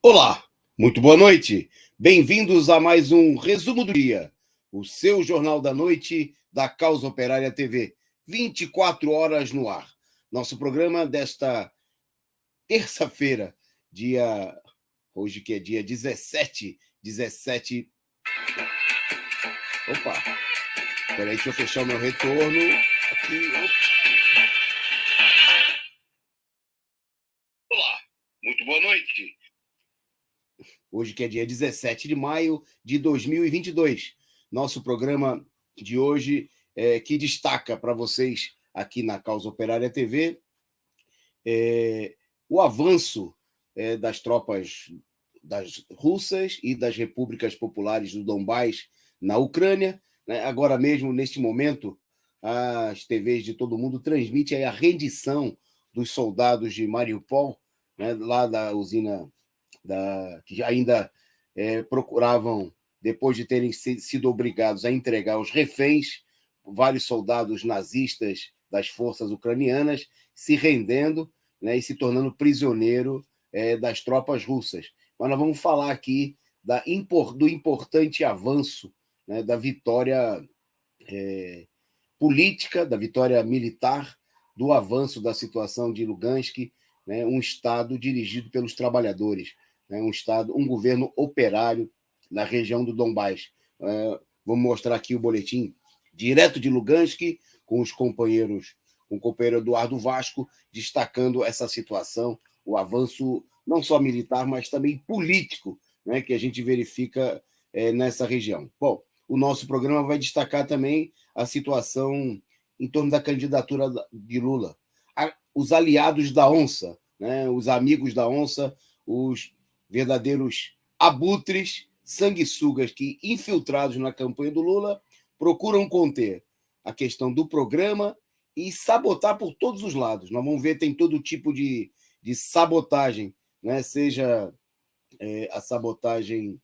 Olá, muito boa noite. Bem-vindos a mais um Resumo do Dia, o seu Jornal da Noite da Causa Operária TV, 24 horas no ar. Nosso programa desta terça-feira, hoje que é dia 17. Opa, peraí, deixa eu fechar o meu retorno aqui. Olá, muito boa noite. Hoje que é dia 17 de maio de 2022. Nosso programa de hoje que destaca para vocês aqui na Causa Operária TV o avanço das tropas das russas e das repúblicas populares do Donbás na Ucrânia. Né? Agora mesmo, neste momento, as TVs de todo mundo transmitem a rendição dos soldados de Mariupol, né? Lá da usina que ainda procuravam, depois de terem sido obrigados a entregar os reféns, vários soldados nazistas das forças ucranianas se rendendo, né, e se tornando prisioneiro das tropas russas. Mas nós vamos falar aqui do importante avanço, né, da vitória política, da vitória militar, do avanço da situação de Lugansk, né, um Estado dirigido pelos trabalhadores, né, um governo operário na região do Donbás. Vamos mostrar aqui o boletim direto de Lugansk, com o companheiro Eduardo Vasco, destacando essa situação, o avanço não só militar, mas também político, né, que a gente verifica nessa região. Bom, o nosso programa vai destacar também a situação em torno da candidatura de Lula. Os aliados da onça, né, os amigos da onça, os verdadeiros abutres, sanguessugas que, infiltrados na campanha do Lula, procuram conter a questão do programa e sabotar por todos os lados. Nós vamos ver, tem todo tipo de sabotagem, né? Seja a sabotagem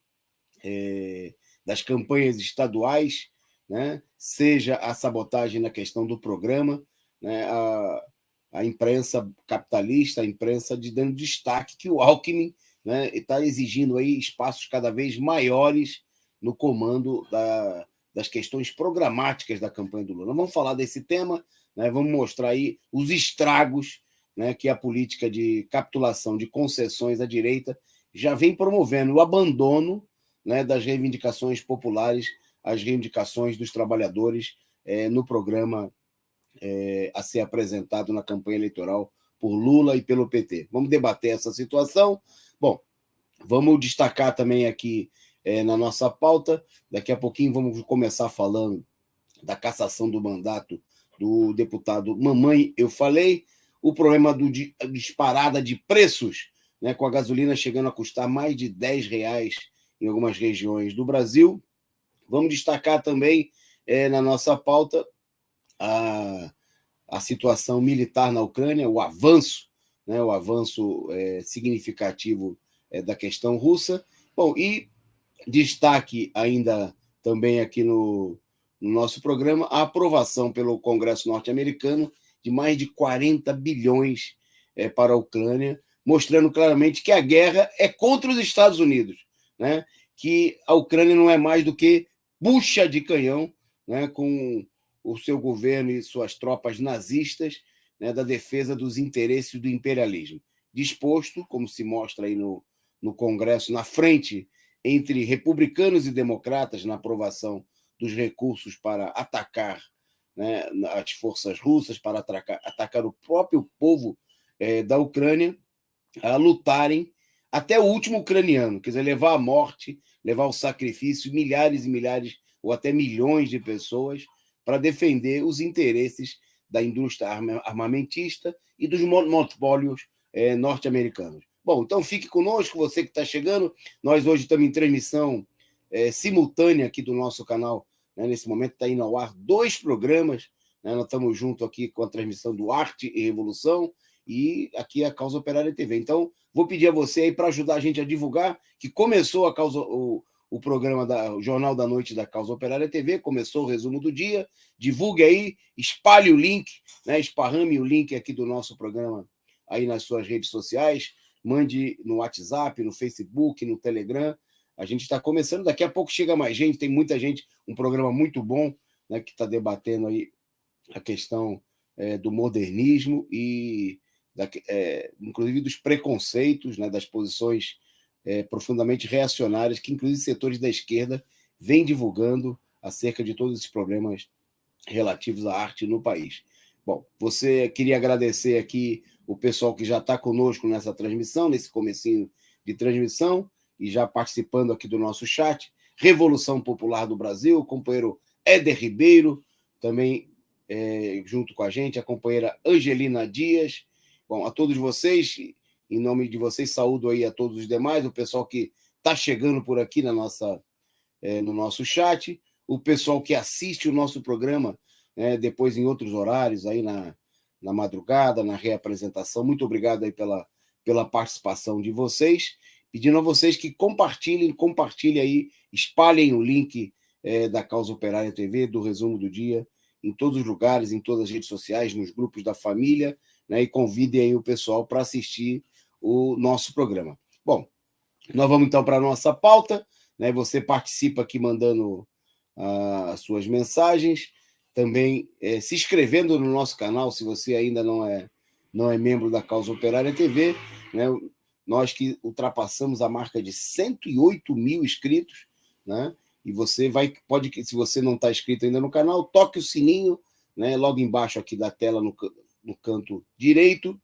das campanhas estaduais, né? Seja a sabotagem na questão do programa, né? A imprensa capitalista, a imprensa dando destaque que o Alckmin, né, está exigindo aí espaços cada vez maiores no comando das questões programáticas da campanha do Lula. Vamos falar desse tema, né, vamos mostrar aí os estragos, né, que a política de capitulação de concessões à direita já vem promovendo, o abandono, né, das reivindicações populares, as reivindicações dos trabalhadores no programa a ser apresentado na campanha eleitoral por Lula e pelo PT. Vamos debater essa situação. Bom, vamos destacar também aqui na nossa pauta, daqui a pouquinho vamos começar falando da cassação do mandato do deputado Mamãe Eu Falei, o problema de disparada de preços, né, com a gasolina chegando a custar mais de R$10 em algumas regiões do Brasil. Vamos destacar também na nossa pauta a situação militar na Ucrânia, o avanço, né, significativo da questão russa. Bom, e destaque ainda também aqui no nosso programa a aprovação pelo Congresso norte-americano de mais de 40 bilhões para a Ucrânia, mostrando claramente que a guerra é contra os Estados Unidos, né? Que a Ucrânia não é mais do que bucha de canhão, né, com o seu governo e suas tropas nazistas, né, da defesa dos interesses do imperialismo. Disposto, como se mostra aí no Congresso, na frente entre republicanos e democratas na aprovação dos recursos para atacar, né, as forças russas, para atacar o próprio povo da Ucrânia, a lutarem até o último ucraniano, quer dizer, levar à morte, levar ao sacrifício milhares e milhares ou até milhões de pessoas para defender os interesses da indústria armamentista e dos monopólios norte-americanos. Bom, então fique conosco, você que está chegando. Nós hoje estamos em transmissão simultânea aqui do nosso canal. Né? Nesse momento está indo ao ar 2 programas. Né? Nós estamos junto aqui com a transmissão do Arte e Revolução e aqui a Causa Operária TV. Então, vou pedir a você aí para ajudar a gente a divulgar que começou o programa o Jornal da Noite da Causa Operária TV, começou o resumo do dia. Divulgue aí, espalhe o link, né? Esparrame o link aqui do nosso programa aí nas suas redes sociais. mande no WhatsApp, no Facebook, no Telegram. A gente está começando, daqui a pouco chega mais gente, tem muita gente, um programa muito bom, né, que está debatendo aí a questão do modernismo e, inclusive, dos preconceitos, né, das posições profundamente reacionárias que, inclusive, setores da esquerda vêm divulgando acerca de todos esses problemas relativos à arte no país. Bom, queria agradecer aqui o pessoal que já está conosco nessa transmissão, nesse comecinho de transmissão, e já participando aqui do nosso chat. Revolução Popular do Brasil, o companheiro Éder Ribeiro, também junto com a gente, a companheira Angelina Dias. Bom, a todos vocês, em nome de vocês, saúdo aí a todos os demais, o pessoal que está chegando por aqui no nosso chat, o pessoal que assiste o nosso programa depois em outros horários, aí na madrugada, na reapresentação. Muito obrigado aí pela participação de vocês. Pedindo a vocês que compartilhem aí, espalhem o link da Causa Operária TV, do Resumo do Dia, em todos os lugares, em todas as redes sociais, nos grupos da família, né, e convidem aí o pessoal para assistir o nosso programa. Bom, nós vamos então para a nossa pauta, né? Você participa aqui mandando as suas mensagens, também se inscrevendo no nosso canal, se você ainda não é membro da Causa Operária TV, né? Nós que ultrapassamos a marca de 108 mil inscritos, né? E você pode, se você não está inscrito ainda no canal, toque o sininho, né? Logo embaixo aqui da tela, no canto direito,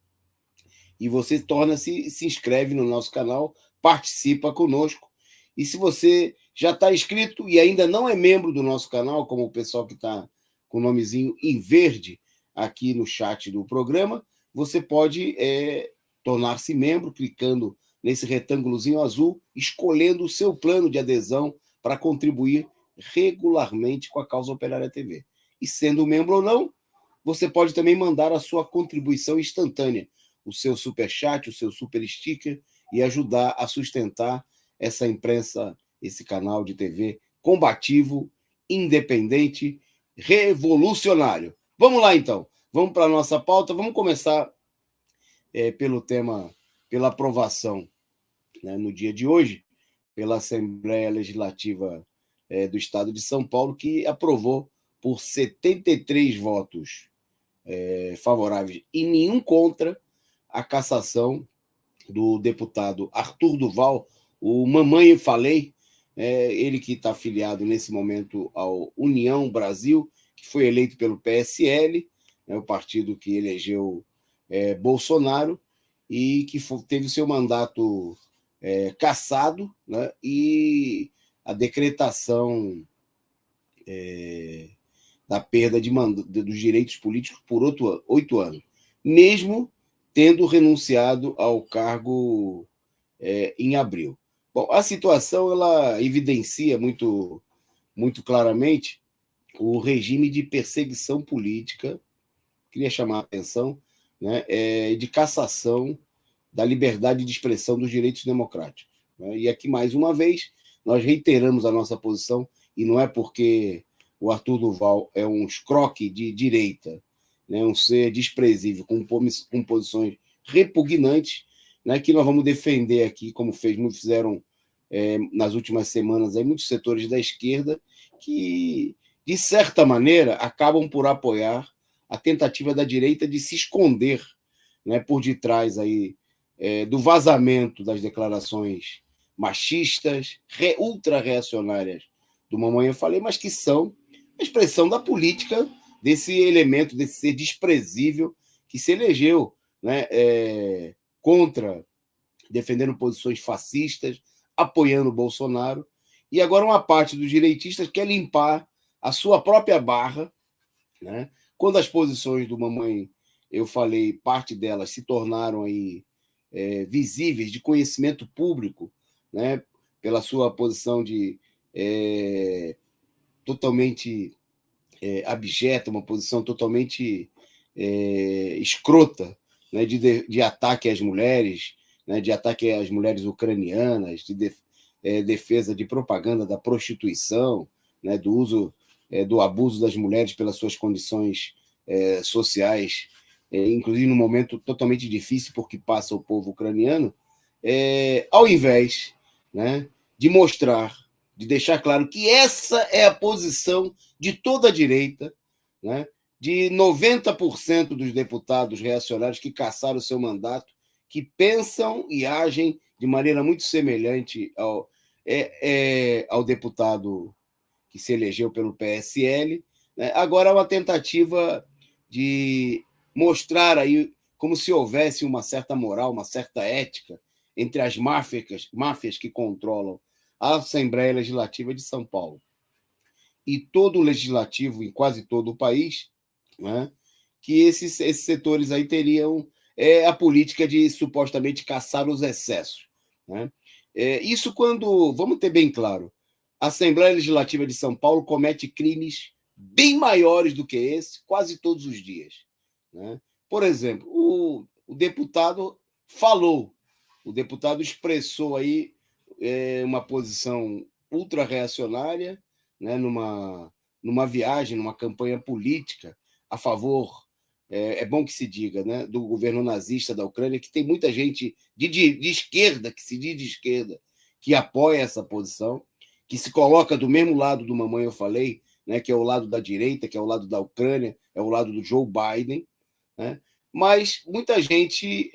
e você se inscreve no nosso canal, participa conosco. E se você já está inscrito e ainda não é membro do nosso canal, como o pessoal que está com o nomezinho em verde aqui no chat do programa, você pode tornar-se membro clicando nesse retângulozinho azul, escolhendo o seu plano de adesão para contribuir regularmente com a Causa Operária TV. E sendo membro ou não, você pode também mandar a sua contribuição instantânea, o seu superchat, o seu super sticker, e ajudar a sustentar essa imprensa, esse canal de TV combativo, independente, revolucionário. Vamos lá, então. Vamos para a nossa pauta. Vamos começar pelo tema, pela aprovação, né, no dia de hoje, pela Assembleia Legislativa do Estado de São Paulo, que aprovou por 73 votos favoráveis e nenhum contra a cassação do deputado Arthur Duval, o Mamãe Falei, ele que está afiliado nesse momento ao União Brasil, que foi eleito pelo PSL, né, o partido que elegeu Bolsonaro, e que teve o seu mandato cassado, né, e a decretação da perda dos direitos políticos por 8 anos, mesmo tendo renunciado ao cargo em abril. Bom, a situação ela evidencia muito, muito claramente o regime de perseguição política, queria chamar a atenção, né, de cassação da liberdade de expressão dos direitos democráticos. Né? E aqui, mais uma vez, nós reiteramos a nossa posição, e não é porque o Arthur Duval é um escroque de direita, né, um ser desprezível, com posições repugnantes, né, que nós vamos defender aqui, como fizeram nas últimas semanas aí, muitos setores da esquerda, que, de certa maneira, acabam por apoiar a tentativa da direita de se esconder, né, por detrás aí, do vazamento das declarações machistas, ultra-reacionárias do Mamãe Eu Falei, mas que são a expressão da política desse elemento, desse ser desprezível que se elegeu, né, defendendo posições fascistas, apoiando o Bolsonaro, e agora uma parte dos direitistas quer limpar a sua própria barra, né? Quando as posições do Mamãe Eu Falei, parte delas se tornaram aí, visíveis, de conhecimento público, né? Pela sua posição de totalmente abjeta, uma posição totalmente escrota, né? de ataque às mulheres, né? De ataque às mulheres ucranianas, de defesa de propaganda da prostituição, né? Do uso do abuso das mulheres pelas suas condições sociais, inclusive num momento totalmente difícil porque passa o povo ucraniano, ao invés, né, de mostrar, de deixar claro que essa é a posição de toda a direita, né, de 90% dos deputados reacionários que cassaram o seu mandato, que pensam e agem de maneira muito semelhante ao deputado que se elegeu pelo PSL. Né? Agora, uma tentativa de mostrar aí como se houvesse uma certa moral, uma certa ética entre as máfias que controlam a Assembleia Legislativa de São Paulo e todo o legislativo em quase todo o país, né? Que esses setores aí teriam a política de supostamente caçar os excessos. Né? Isso quando, vamos ter bem claro, a Assembleia Legislativa de São Paulo comete crimes bem maiores do que esse quase todos os dias. Né? Por exemplo, o deputado falou, o deputado expressou aí uma posição ultra-reacionária, né, numa viagem, numa campanha política a favor, é bom que se diga, né, do governo nazista da Ucrânia, que tem muita gente de esquerda, que se diz de esquerda, que apoia essa posição, que se coloca do mesmo lado do Mamãe Eu Falei, né, que é o lado da direita, que é o lado da Ucrânia, é o lado do Joe Biden. Né? Mas muita gente...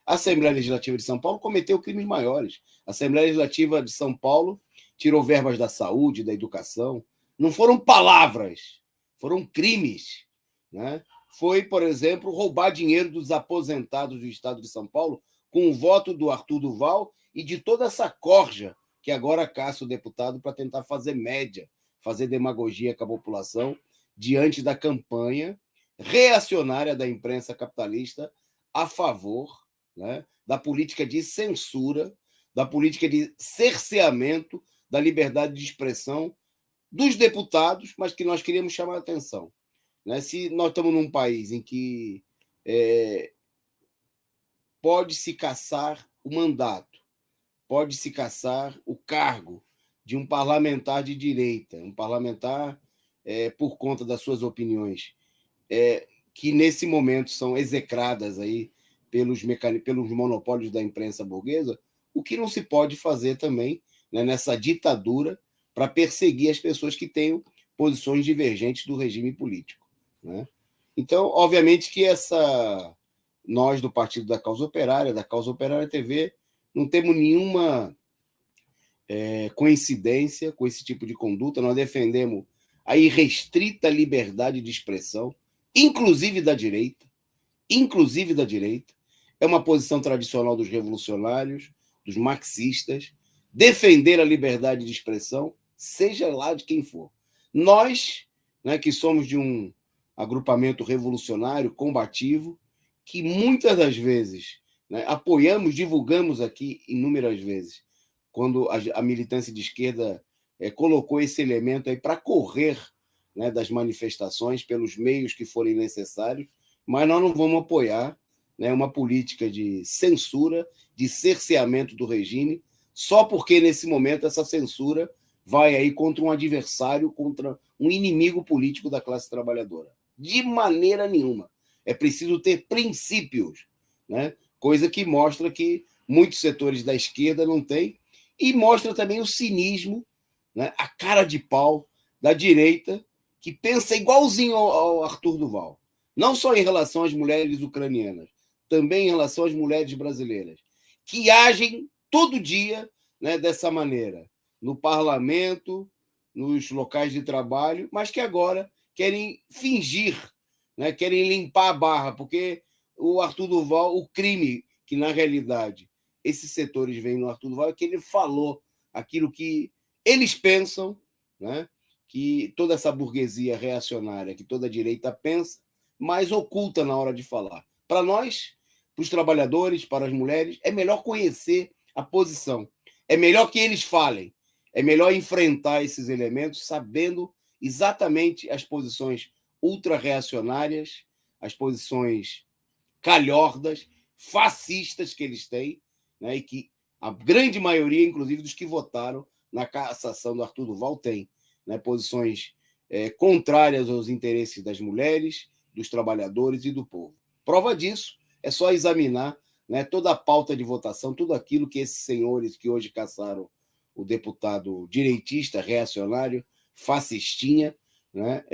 A Assembleia Legislativa de São Paulo cometeu crimes maiores. A Assembleia Legislativa de São Paulo tirou verbas da saúde, da educação. Não foram palavras, foram crimes. Né? Foi, por exemplo, roubar dinheiro dos aposentados do Estado de São Paulo com o voto do Arthur Duval e de toda essa corja que agora caça o deputado para tentar fazer média, fazer demagogia com a população diante da campanha reacionária da imprensa capitalista a favor, né, da política de censura, da política de cerceamento da liberdade de expressão dos deputados, mas que nós queríamos chamar a atenção. Né? Se nós estamos num país em que pode-se caçar o mandato, pode-se caçar o cargo de um parlamentar de direita, um parlamentar por conta das suas opiniões, que nesse momento são execradas aí pelos monopólios da imprensa burguesa, o que não se pode fazer também, né, nessa ditadura para perseguir as pessoas que tenham posições divergentes do regime político. Né? Então, obviamente que nós do Partido da Causa Operária TV, não temos nenhuma coincidência com esse tipo de conduta. Nós defendemos a irrestrita liberdade de expressão, inclusive da direita. É uma posição tradicional dos revolucionários, dos marxistas, defender a liberdade de expressão, seja lá de quem for. Nós, né, que somos de um agrupamento revolucionário, combativo, que muitas das vezes, né, apoiamos, divulgamos aqui inúmeras vezes, quando a militância de esquerda colocou esse elemento aí para correr, né, das manifestações pelos meios que forem necessários, mas nós não vamos apoiar, né, uma política de censura, de cerceamento do regime, só porque nesse momento essa censura vai aí contra um adversário, contra um inimigo político da classe trabalhadora. De maneira nenhuma. É preciso ter princípios, né? Coisa que mostra que muitos setores da esquerda não têm, e mostra também o cinismo, né? A cara de pau da direita, que pensa igualzinho ao Arthur Duval. Não só em relação às mulheres ucranianas, também em relação às mulheres brasileiras, que agem todo dia, né, dessa maneira, no parlamento, nos locais de trabalho, mas que agora querem fingir, né, querem limpar a barra, porque o Arthur Duval, o crime que, na realidade, esses setores veem no Arthur Duval é que ele falou aquilo que eles pensam, né, que toda essa burguesia reacionária, que toda a direita pensa, mas oculta na hora de falar. Para nós, para os trabalhadores, para as mulheres, é melhor conhecer a posição. É melhor que eles falem. É melhor enfrentar esses elementos sabendo exatamente as posições ultra-reacionárias, as posições calhordas, fascistas que eles têm, né, e que a grande maioria, inclusive, dos que votaram na cassação do Arthur Duval tem, né, posições contrárias aos interesses das mulheres, dos trabalhadores e do povo. Prova disso é só examinar né, toda a pauta de votação, tudo aquilo que esses senhores que hoje caçaram o deputado direitista, reacionário, fascistinha, né,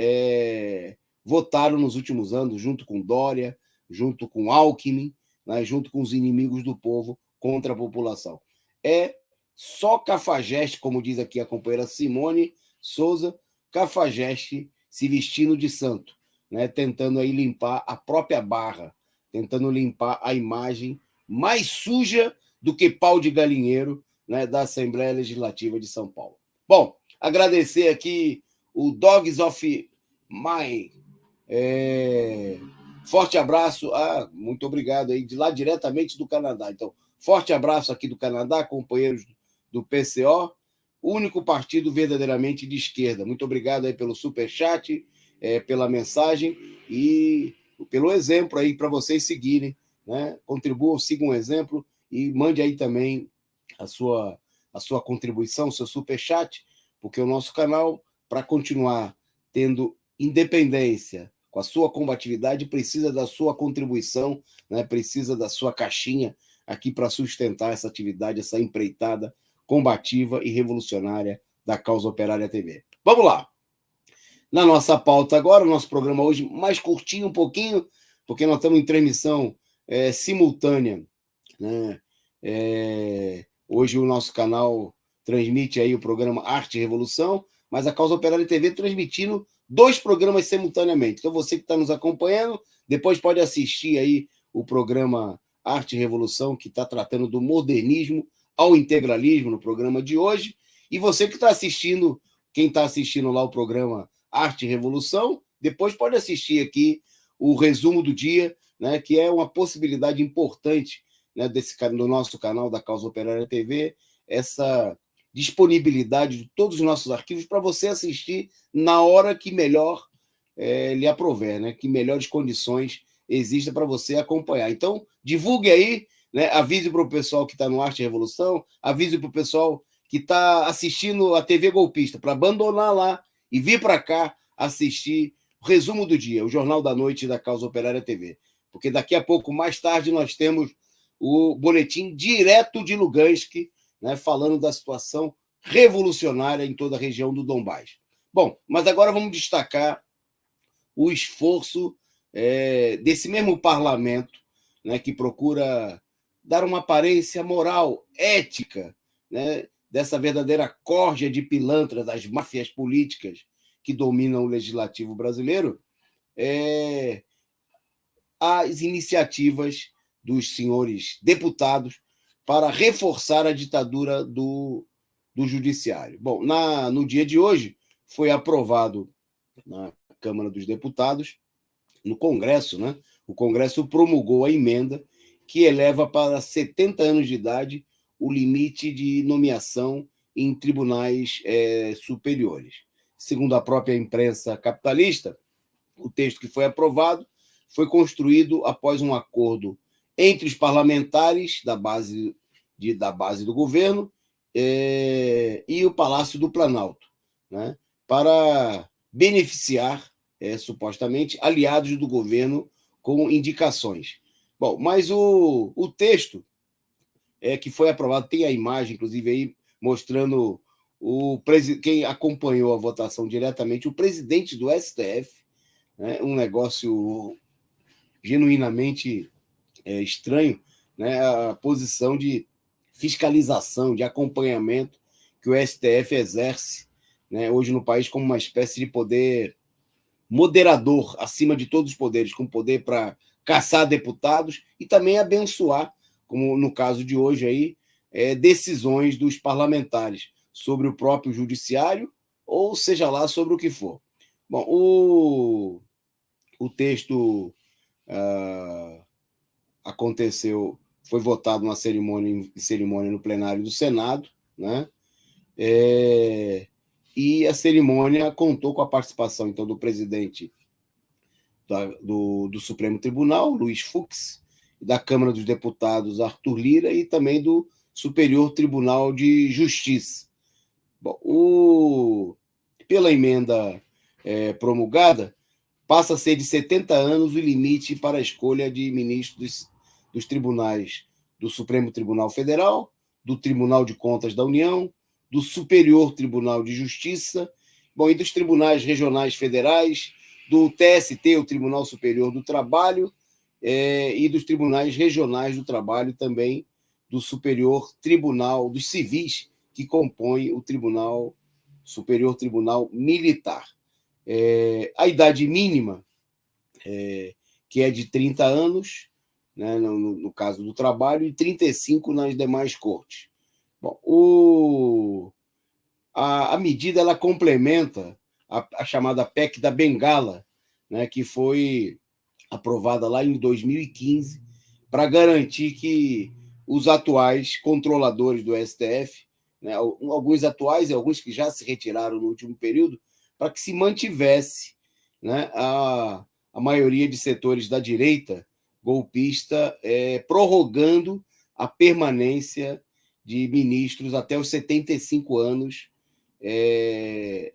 votaram nos últimos anos, junto com Dória, junto com Alckmin, né, junto com os inimigos do povo contra a população. É só cafajeste, como diz aqui a companheira Simone Souza, cafajeste se vestindo de santo, né, tentando aí limpar a própria barra, tentando limpar a imagem mais suja do que pau de galinheiro, né, da Assembleia Legislativa de São Paulo. Bom, agradecer aqui o Dogs of Mine. Forte abraço. Muito obrigado aí, de lá diretamente do Canadá. Então, forte abraço aqui do Canadá, companheiros do PCO, único partido verdadeiramente de esquerda. Muito obrigado aí pelo superchat, pela mensagem e pelo exemplo aí para vocês seguirem, né? Contribuam, sigam o exemplo e mande aí também a sua contribuição, o seu superchat, porque o nosso canal, para continuar tendo independência, com a sua combatividade, precisa da sua contribuição, né? Precisa da sua caixinha aqui para sustentar essa atividade, essa empreitada combativa e revolucionária da Causa Operária TV. Vamos lá! Na nossa pauta agora, o nosso programa hoje mais curtinho um pouquinho, porque nós estamos em transmissão simultânea, né? Hoje o nosso canal transmite aí o programa Arte e Revolução, mas a Causa Operária TV transmitindo 2 programas simultaneamente. Então, você que está nos acompanhando, depois pode assistir aí o programa Arte e Revolução, que está tratando do modernismo ao integralismo no programa de hoje. E você que está assistindo, quem está assistindo lá o programa Arte e Revolução, depois pode assistir aqui o resumo do dia, né, que é uma possibilidade importante, né, do nosso canal da Causa Operária TV, essa disponibilidade de todos os nossos arquivos para você assistir na hora que melhor lhe aprover, né? Que melhores condições existem para você acompanhar. Então, divulgue aí, né? Avise para o pessoal que está no Arte e Revolução, avise para o pessoal que está assistindo a TV Golpista, para abandonar lá e vir para cá assistir o resumo do dia, o Jornal da Noite da Causa Operária TV. Porque daqui a pouco, mais tarde, nós temos o boletim direto de Lugansk, né, falando da situação revolucionária em toda a região do Donbás. Bom, mas agora vamos destacar o esforço desse mesmo parlamento, né, que procura dar uma aparência moral, ética, né, dessa verdadeira corja de pilantras das máfias políticas que dominam o legislativo brasileiro, as iniciativas dos senhores deputados para reforçar a ditadura do judiciário. Bom, no dia de hoje, foi aprovado na Câmara dos Deputados, no Congresso, né? O Congresso promulgou a emenda que eleva para 70 anos de idade o limite de nomeação em tribunais superiores. Segundo a própria imprensa capitalista, o texto que foi aprovado foi construído após um acordo entre os parlamentares da base do governo e o Palácio do Planalto, né, para beneficiar, supostamente, aliados do governo com indicações. Bom, mas o texto que foi aprovado, tem a imagem, inclusive, aí mostrando quem acompanhou a votação diretamente, o presidente do STF, né, um negócio genuinamente estranho, né, a posição de fiscalização, de acompanhamento que o STF exerce, né, hoje no país como uma espécie de poder moderador acima de todos os poderes, com poder para caçar deputados e também abençoar, como no caso de hoje aí, decisões dos parlamentares sobre o próprio judiciário, ou seja lá sobre o que for. Bom, o texto aconteceu, foi votado numa cerimônia no plenário do Senado, né? E a cerimônia contou com a participação, então, do presidente do Supremo Tribunal, Luiz Fux, da Câmara dos Deputados, Arthur Lira, e também do Superior Tribunal de Justiça. Bom, pela emenda promulgada, passa a ser de 70 anos o limite para a escolha de ministros dos tribunais do Supremo Tribunal Federal, do Tribunal de Contas da União, do Superior Tribunal de Justiça, bom, e dos tribunais regionais federais, do TST, o Tribunal Superior do Trabalho, e dos tribunais regionais do trabalho também, do Superior Tribunal dos Civis, que compõe o Tribunal Superior Tribunal Militar. A idade mínima, que é de 30 anos, né, no caso do trabalho, e 35 nas demais cortes. Bom, a medida ela complementa a chamada PEC da Bengala, né, que foi aprovada lá em 2015, para garantir que os atuais controladores do STF, né, alguns atuais e alguns que já se retiraram no último período, para que se mantivesse, né, a maioria de setores da direita golpista prorrogando a permanência de ministros até os 75 anos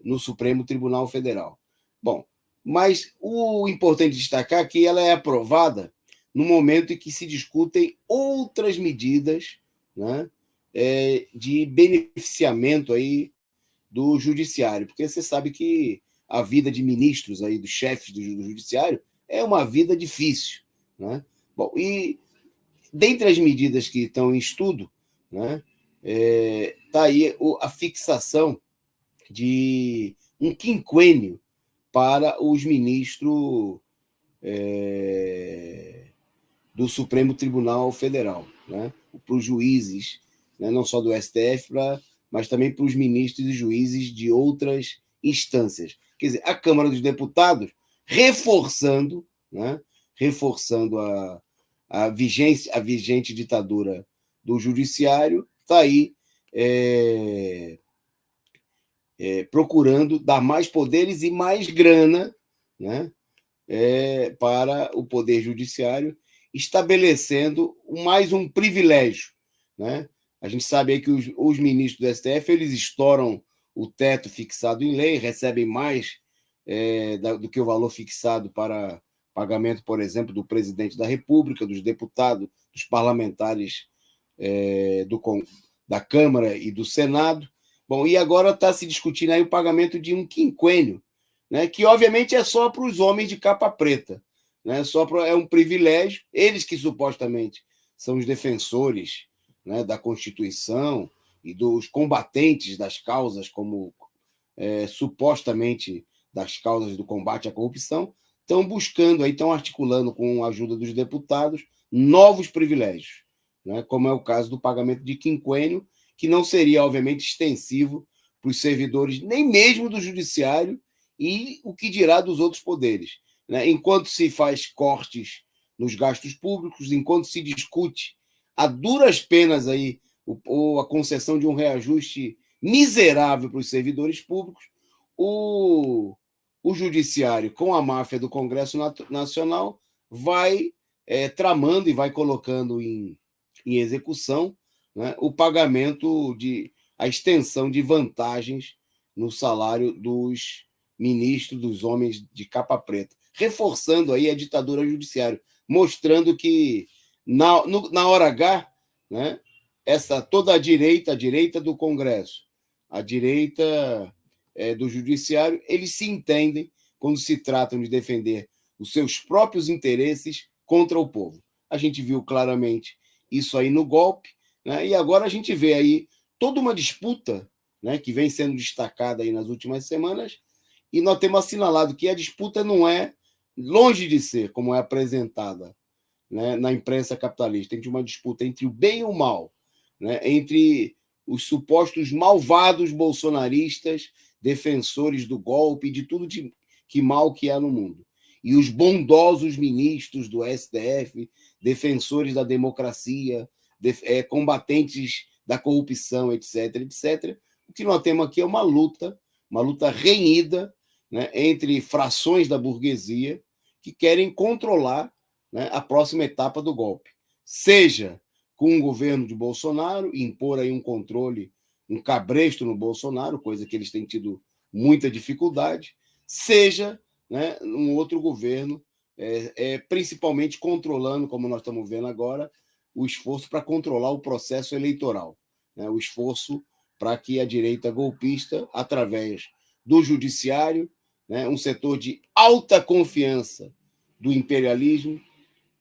no Supremo Tribunal Federal. Bom, mas o importante destacar é que ela é aprovada no momento em que se discutem outras medidas, né, de beneficiamento aí do judiciário, porque você sabe que a vida de ministros aí, dos chefes do judiciário, é uma vida difícil, né? Bom, e dentre as medidas que estão em estudo, né, está aí a fixação de um quinquênio para os ministros do Supremo Tribunal Federal, né, para os juízes, né, não só do STF, mas também para os ministros e juízes de outras instâncias. Quer dizer, a Câmara dos Deputados reforçando, né, reforçando a vigente ditadura do judiciário, está aí procurando dar mais poderes e mais grana, né, para o Poder Judiciário, estabelecendo mais um privilégio, né? A gente sabe aí que os ministros do STF eles estouram o teto fixado em lei, recebem mais do que o valor fixado para pagamento, por exemplo, do presidente da República, dos deputados, dos parlamentares da Câmara e do Senado. Bom, e agora está se discutindo aí o pagamento de um quinquênio, né, que obviamente é só para os homens de capa preta, né, é um privilégio, eles que supostamente são os defensores, né, da Constituição e dos combatentes das causas, como supostamente das causas do combate à corrupção, estão buscando, aí, estão articulando com a ajuda dos deputados novos privilégios, né, como é o caso do pagamento de quinquênio, que não seria, obviamente, extensivo para os servidores, nem mesmo do judiciário, e o que dirá dos outros poderes, né? Enquanto se faz cortes nos gastos públicos, enquanto se discute a duras penas aí, ou a concessão de um reajuste miserável para os servidores públicos, o judiciário, com a máfia do Congresso Nacional, vai tramando e vai colocando em execução, né, o pagamento a extensão de vantagens no salário dos ministros, dos homens de capa preta, reforçando aí a ditadura judiciária, mostrando que na hora H, né, toda a direita do Congresso, a direita do judiciário, eles se entendem quando se tratam de defender os seus próprios interesses contra o povo. A gente viu claramente isso aí no golpe, né? E agora a gente vê aí toda uma disputa, né, que vem sendo destacada aí nas últimas semanas, e nós temos assinalado que a disputa não é longe de ser como é apresentada, né, na imprensa capitalista. Tem uma disputa entre o bem e o mal, né, entre os supostos malvados bolsonaristas, defensores do golpe, de tudo que mal que há no mundo, e os bondosos ministros do STF, defensores da democracia, combatentes da corrupção, etc., etc. O que nós temos aqui é uma luta renhida, né, entre frações da burguesia que querem controlar, né, a próxima etapa do golpe. Seja com o governo de Bolsonaro, impor aí um controle, um cabresto no Bolsonaro, coisa que eles têm tido muita dificuldade, seja, né, um outro governo principalmente controlando, como nós estamos vendo agora, o esforço para controlar o processo eleitoral, né? O esforço para que a direita golpista, através do judiciário, né, um setor de alta confiança do imperialismo,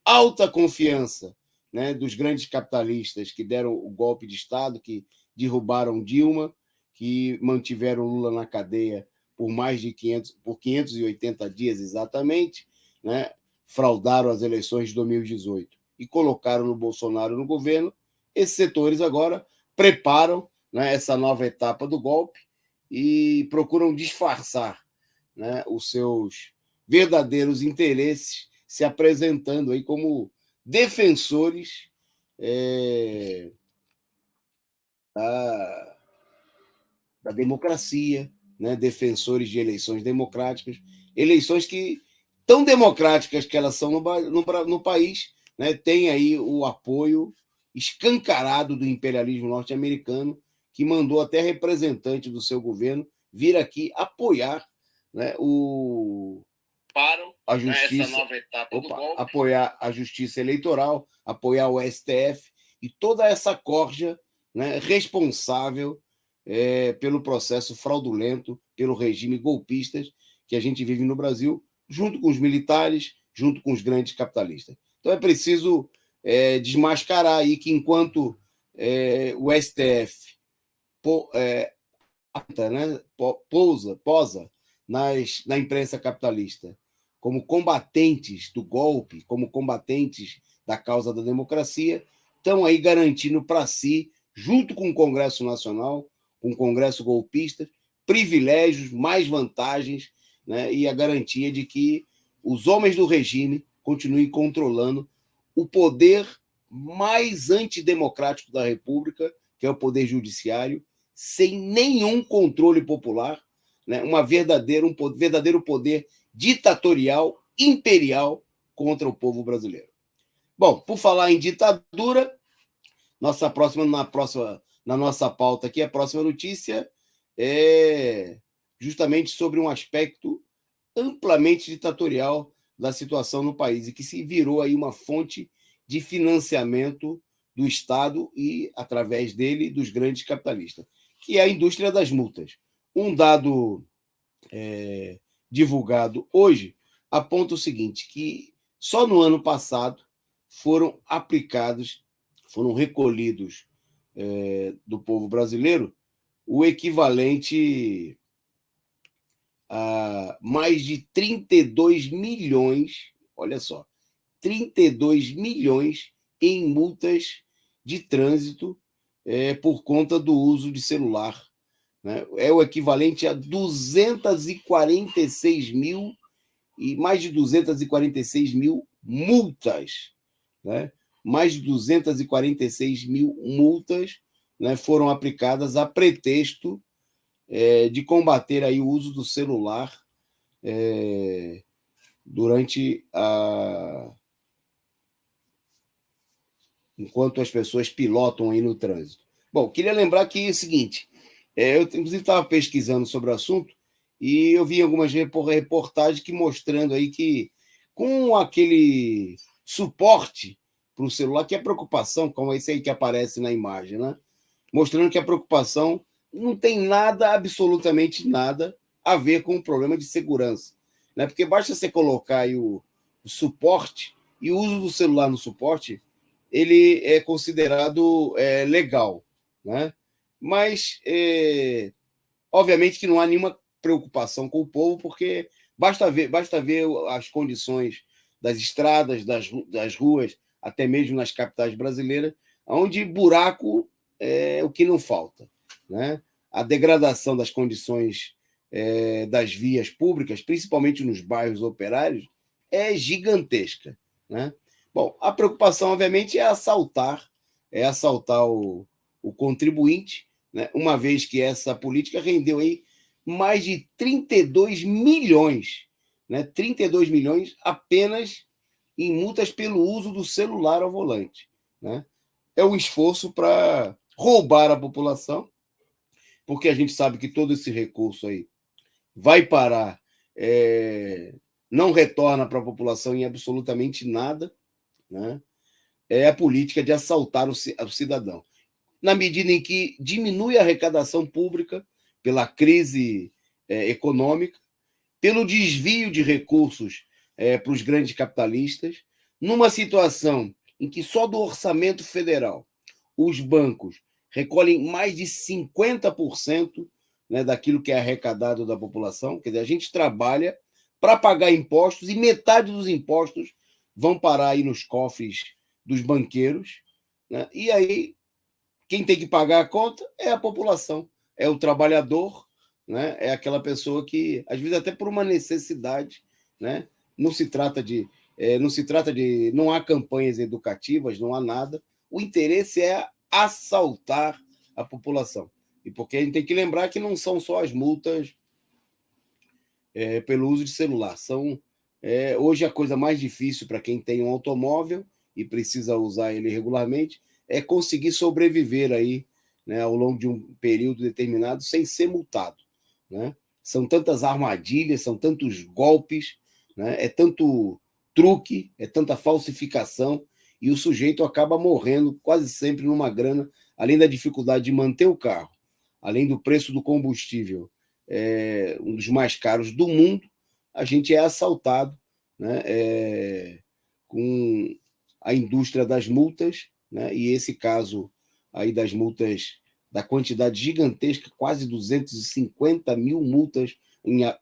alta confiança, né, dos grandes capitalistas que deram o golpe de Estado, que derrubaram Dilma, que mantiveram Lula na cadeia por mais de 580 dias exatamente, né, fraudaram as eleições de 2018 e colocaram no Bolsonaro no governo. Esses setores agora preparam, né, essa nova etapa do golpe e procuram disfarçar, né, os seus verdadeiros interesses, se apresentando aí como defensores da, da democracia, né, defensores de eleições democráticas, eleições que, tão democráticas que elas são no país, né, tem aí o apoio escancarado do imperialismo norte-americano, que mandou até representante do seu governo vir aqui apoiar, né, a justiça, essa nova etapa do golpe, apoiar a justiça eleitoral, apoiar o STF e toda essa corja, né, responsável pelo processo fraudulento, pelo regime golpista que a gente vive no Brasil, junto com os militares, junto com os grandes capitalistas. Então é preciso desmascarar aí que enquanto o STF né, posa na imprensa capitalista como combatentes do golpe, como combatentes da causa da democracia, estão aí garantindo para si, junto com o Congresso Nacional, com o Congresso golpista, privilégios, mais vantagens, né, e a garantia de que os homens do regime continuem controlando o poder mais antidemocrático da República, que é o poder judiciário, sem nenhum controle popular, né, um verdadeiro poder ditatorial, imperial contra o povo brasileiro. Bom, por falar em ditadura, na nossa pauta aqui, a próxima notícia é justamente sobre um aspecto amplamente ditatorial da situação no país e que se virou aí uma fonte de financiamento do Estado e, através dele, dos grandes capitalistas, que é a indústria das multas. Um dado divulgado hoje aponta o seguinte, que só no ano passado foram recolhidos do povo brasileiro o equivalente a mais de 32 milhões, olha só, 32 milhões em multas de trânsito por conta do uso de celular. Né? É o equivalente a 246 mil e mais de 246 mil multas. Né? Mais de 246 mil multas, né, foram aplicadas a pretexto de combater aí o uso do celular durante enquanto as pessoas pilotam aí no trânsito. Bom, queria lembrar que é o seguinte, eu inclusive estava pesquisando sobre o assunto e eu vi algumas reportagens que mostrando aí que com aquele suporte para o celular, que é preocupação, como esse aí que aparece na imagem, né? Mostrando que a preocupação não tem nada, absolutamente nada, a ver com o problema de segurança. Né? Porque basta você colocar aí o suporte, e o uso do celular no suporte, ele é considerado legal. Né? Mas, obviamente, que não há nenhuma preocupação com o povo, porque basta ver as condições das estradas, das ruas, até mesmo nas capitais brasileiras, onde buraco é o que não falta. Né? A degradação das condições das vias públicas, principalmente nos bairros operários, é gigantesca. Né? Bom, a preocupação, obviamente, é assaltar o contribuinte, né? Uma vez que essa política rendeu aí mais de 32 milhões, né? 32 milhões apenas em multas pelo uso do celular ao volante. Né? É um esforço para roubar a população, porque a gente sabe que todo esse recurso aí vai parar não retorna para a população em absolutamente nada, né? É a política de assaltar o cidadão. Na medida em que diminui a arrecadação pública pela crise econômica, pelo desvio de recursos para os grandes capitalistas, numa situação em que só do orçamento federal os bancos recolhem mais de 50%, né, daquilo que é arrecadado da população. Quer dizer, a gente trabalha para pagar impostos e metade dos impostos vão parar aí nos cofres dos banqueiros, né? E aí quem tem que pagar a conta é a população, é o trabalhador, né? É aquela pessoa que, às vezes, até por uma necessidade, né? Não se trata de, não há campanhas educativas, não há nada. O interesse é assaltar a população. E porque a gente tem que lembrar que não são só as multas pelo uso de celular. Hoje a coisa mais difícil para quem tem um automóvel e precisa usar ele regularmente é conseguir sobreviver aí, né, ao longo de um período determinado sem ser multado, né? São tantas armadilhas, são tantos golpes, né? É tanto truque, é tanta falsificação, e o sujeito acaba morrendo quase sempre numa grana, além da dificuldade de manter o carro, além do preço do combustível, um dos mais caros do mundo, a gente é assaltado, né, com a indústria das multas, né, e esse caso aí das multas, da quantidade gigantesca, quase 250 mil multas,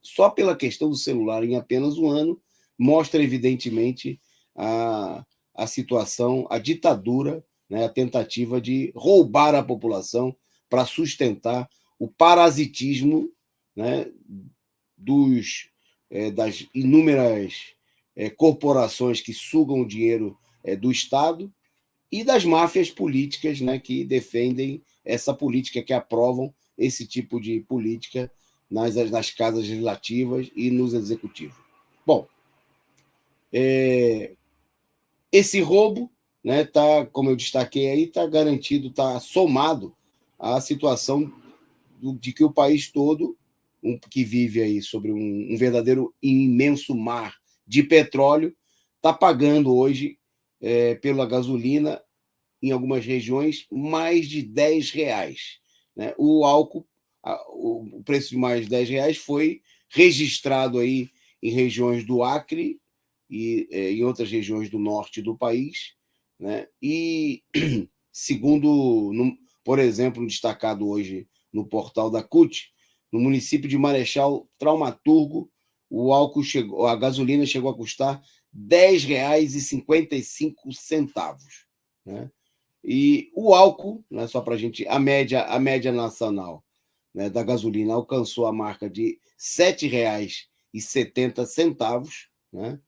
só pela questão do celular em apenas um ano, mostra evidentemente a situação, a ditadura, né, a tentativa de roubar a população para sustentar o parasitismo, né, das inúmeras corporações que sugam o dinheiro do Estado e das máfias políticas, né, que defendem essa política, que aprovam esse tipo de política nas casas legislativas e nos executivos. Bom, esse roubo, né, como eu destaquei aí, está garantido, está somado à situação de que o país todo, que vive aí sobre um verdadeiro imenso mar de petróleo, está pagando hoje, pela gasolina, em algumas regiões, mais de R$10. Né? O álcool, o preço de mais de R$10 foi registrado aí em regiões do Acre e em outras regiões do norte do país, né? E, segundo, por exemplo, destacado hoje no portal da CUT, no município de Marechal Traumaturgo, a gasolina chegou a custar R$10,55. Né? E o álcool, né, só para a gente, a média nacional, né, da gasolina alcançou a marca de R$7,70, né?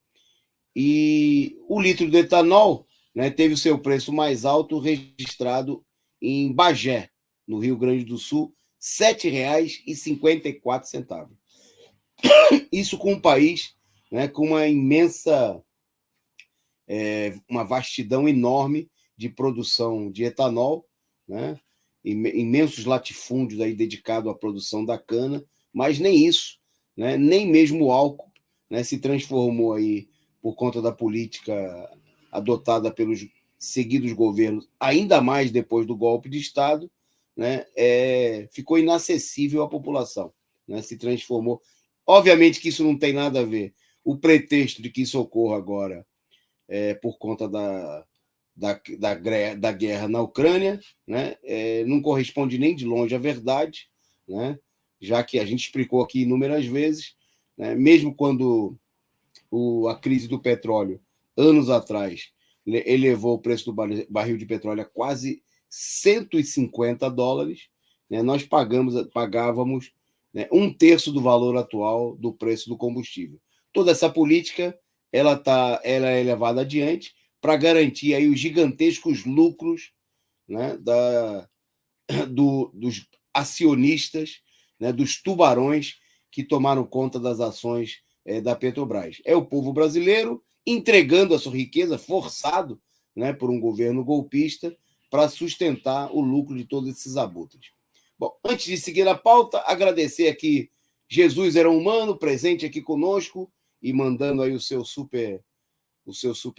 E o litro de etanol, né, teve o seu preço mais alto registrado em Bagé, no Rio Grande do Sul, R$7,54. Isso com um país, né, com uma imensa, uma vastidão enorme de produção de etanol, né, imensos latifúndios aí dedicados à produção da cana, mas nem isso, né, nem mesmo o álcool, né, se transformou aí, por conta da política adotada pelos seguidos governos, ainda mais depois do golpe de Estado, né, ficou inacessível à população, né, se transformou. Obviamente que isso não tem nada a ver. O pretexto de que isso ocorra agora por conta da guerra na Ucrânia, né, não corresponde nem de longe à verdade, né, já que a gente explicou aqui inúmeras vezes, né, mesmo quando a crise do petróleo, anos atrás, elevou o preço do barril de petróleo a quase $150, né, nós pagávamos, né, um terço do valor atual do preço do combustível. Toda essa política ela é levada adiante para garantir aí os gigantescos lucros, né, dos acionistas, né, dos tubarões que tomaram conta das ações da Petrobras. É o povo brasileiro entregando a sua riqueza, forçado, né, por um governo golpista, para sustentar o lucro de todos esses abutres. Bom, antes de seguir a pauta, agradecer aqui Jesus era humano, presente aqui conosco, e mandando aí o seu super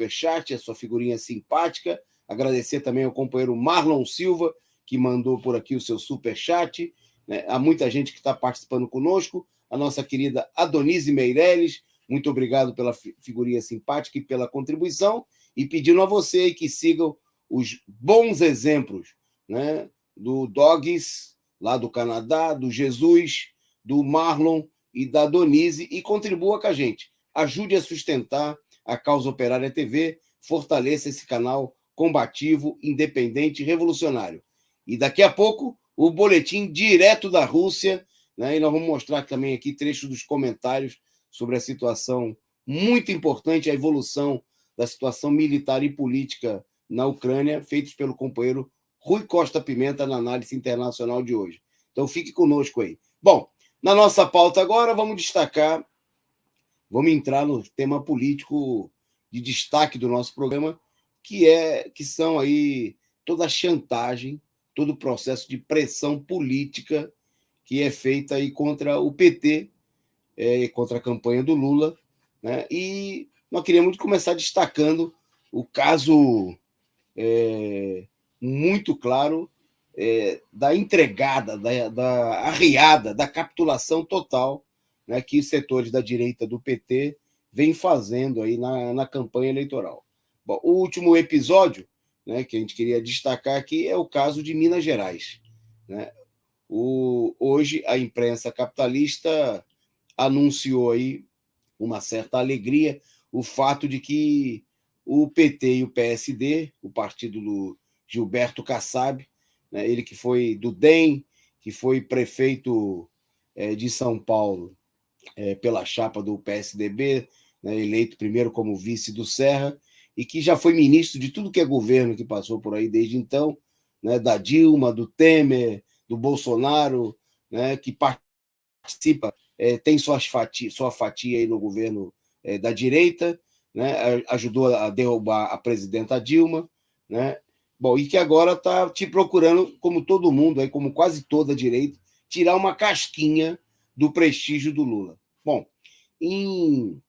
chat, a sua figurinha simpática. Agradecer também ao companheiro Marlon Silva, que mandou por aqui o seu super chat. Né? Há muita gente que está participando conosco. A nossa querida Adonise Meirelles, muito obrigado pela figurinha simpática e pela contribuição. E pedindo a você que sigam os bons exemplos, né, do Dogs, lá do Canadá, do Jesus, do Marlon e da Donise, e contribua com a gente. Ajude a sustentar a Causa Operária TV, fortaleça esse canal combativo, independente e revolucionário. E daqui a pouco, o boletim direto da Rússia, né, e nós vamos mostrar também aqui trechos dos comentários sobre a situação muito importante, a evolução da situação militar e política na Ucrânia, feitos pelo companheiro Rui Costa Pimenta na análise internacional de hoje. Então fique conosco aí. Bom, na nossa pauta agora vamos entrar no tema político de destaque do nosso programa, que são aí toda a chantagem, todo o processo de pressão política que é feita aí contra o PT, contra a campanha do Lula, né? E nós queríamos começar destacando o caso muito claro da entregada, da arriada, da capitulação total, né, que os setores da direita do PT vêm fazendo aí na campanha eleitoral. Bom, o último episódio, né, que a gente queria destacar aqui é o caso de Minas Gerais. Né? Hoje a imprensa capitalista anunciou aí uma certa alegria o fato de que o PT e o PSD, o partido do Gilberto Kassab, né, ele que foi do DEM, que foi prefeito de São Paulo pela chapa do PSDB, né, eleito primeiro como vice do Serra, e que já foi ministro de tudo que é governo que passou por aí desde então, né, da Dilma, do Temer, do Bolsonaro, né, que participa, tem sua fatia aí no governo da direita, né, ajudou a derrubar a presidenta Dilma, né, bom, e que agora está te procurando, como todo mundo, aí, como quase toda a direita, tirar uma casquinha do prestígio do Lula. Bom, em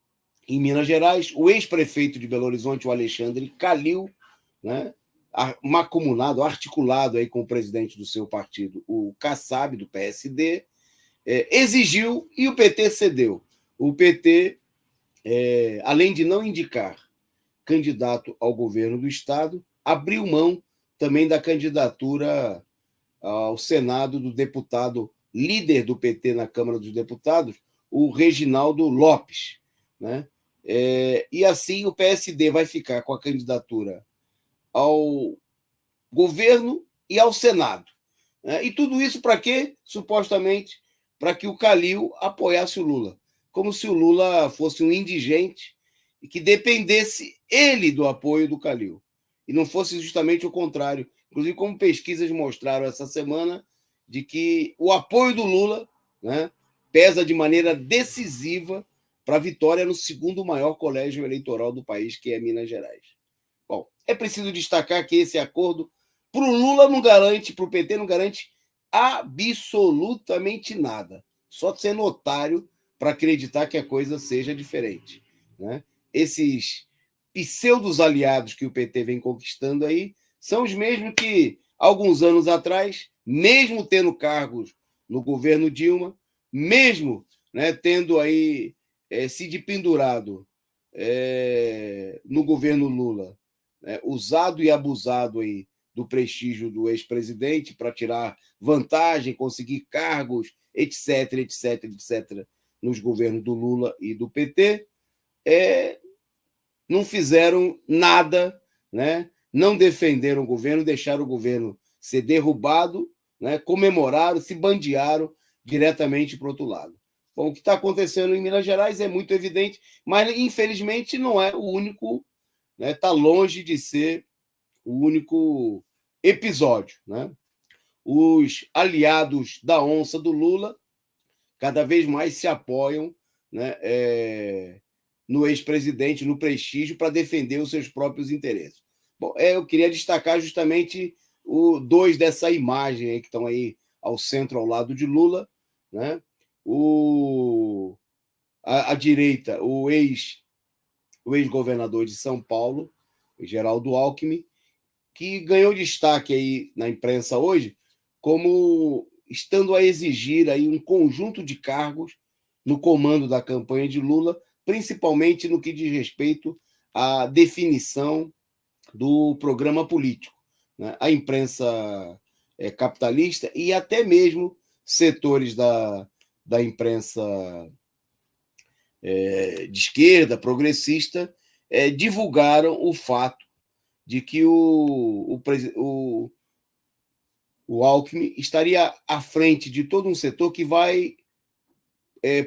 Minas Gerais, o ex-prefeito de Belo Horizonte, o Alexandre Calil, né, macumunado, articulado aí com o presidente do seu partido, o Kassab, do PSD, exigiu e o PT cedeu. O PT, além de não indicar candidato ao governo do Estado, abriu mão também da candidatura ao Senado do deputado líder do PT na Câmara dos Deputados, o Reginaldo Lopes. Né? E assim o PSD vai ficar com a candidatura ao governo e ao Senado. Né? E tudo isso para quê? Supostamente para que o Calil apoiasse o Lula. Como se o Lula fosse um indigente e que dependesse ele do apoio do Calil. E não fosse justamente o contrário. Inclusive, como pesquisas mostraram essa semana, de que o apoio do Lula, né, pesa de maneira decisiva para a vitória no segundo maior colégio eleitoral do país, que é Minas Gerais. Bom, é preciso destacar que esse acordo, para o Lula não garante, para o PT não garante absolutamente nada. Só sendo otário para acreditar que a coisa seja diferente. Né? Esses pseudos aliados que o PT vem conquistando aí são os mesmos que, alguns anos atrás, mesmo tendo cargos no governo Dilma, mesmo, né, tendo aí se pendurado no governo Lula, usado e abusado aí do prestígio do ex-presidente para tirar vantagem, conseguir cargos, etc, etc, etc, nos governos do Lula e do PT, não fizeram nada, né? Não defenderam o governo, deixaram o governo ser derrubado, né? Comemoraram, se bandearam diretamente para o outro lado. Bom, o que está acontecendo em Minas Gerais é muito evidente, mas infelizmente não é o único, né? Está longe de ser o único episódio. Né? Os aliados da onça do Lula cada vez mais se apoiam, né, no ex-presidente, no prestígio, para defender os seus próprios interesses. Bom, eu queria destacar justamente dois dessa imagem aí, que estão aí ao centro, ao lado de Lula. Né? à direita, o ex-governador de São Paulo, Geraldo Alckmin, que ganhou destaque aí na imprensa hoje como estando a exigir aí um conjunto de cargos no comando da campanha de Lula, principalmente no que diz respeito à definição do programa político, né? A imprensa capitalista e até mesmo setores da imprensa de esquerda, progressista, divulgaram o fato de que o Alckmin estaria à frente de todo um setor que vai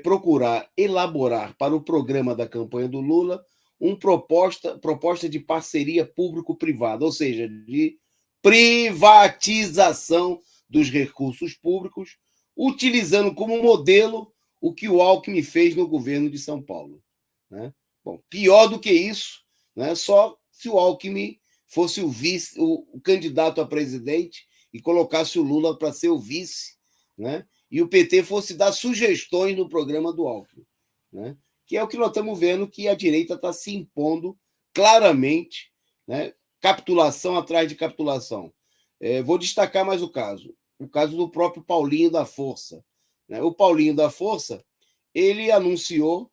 procurar elaborar para o programa da campanha do Lula uma proposta de parceria público-privada, ou seja, de privatização dos recursos públicos, utilizando como modelo o que o Alckmin fez no governo de São Paulo, né? Bom, pior do que isso, né? Só se o Alckmin fosse o candidato a presidente e colocasse o Lula para ser o vice, né? E o PT fosse dar sugestões no programa do Alckmin, né? Que é o que nós estamos vendo, que a direita está se impondo claramente, né? Capitulação atrás de capitulação. Vou destacar mais o caso do próprio Paulinho da Força, né? O Paulinho da Força, ele anunciou,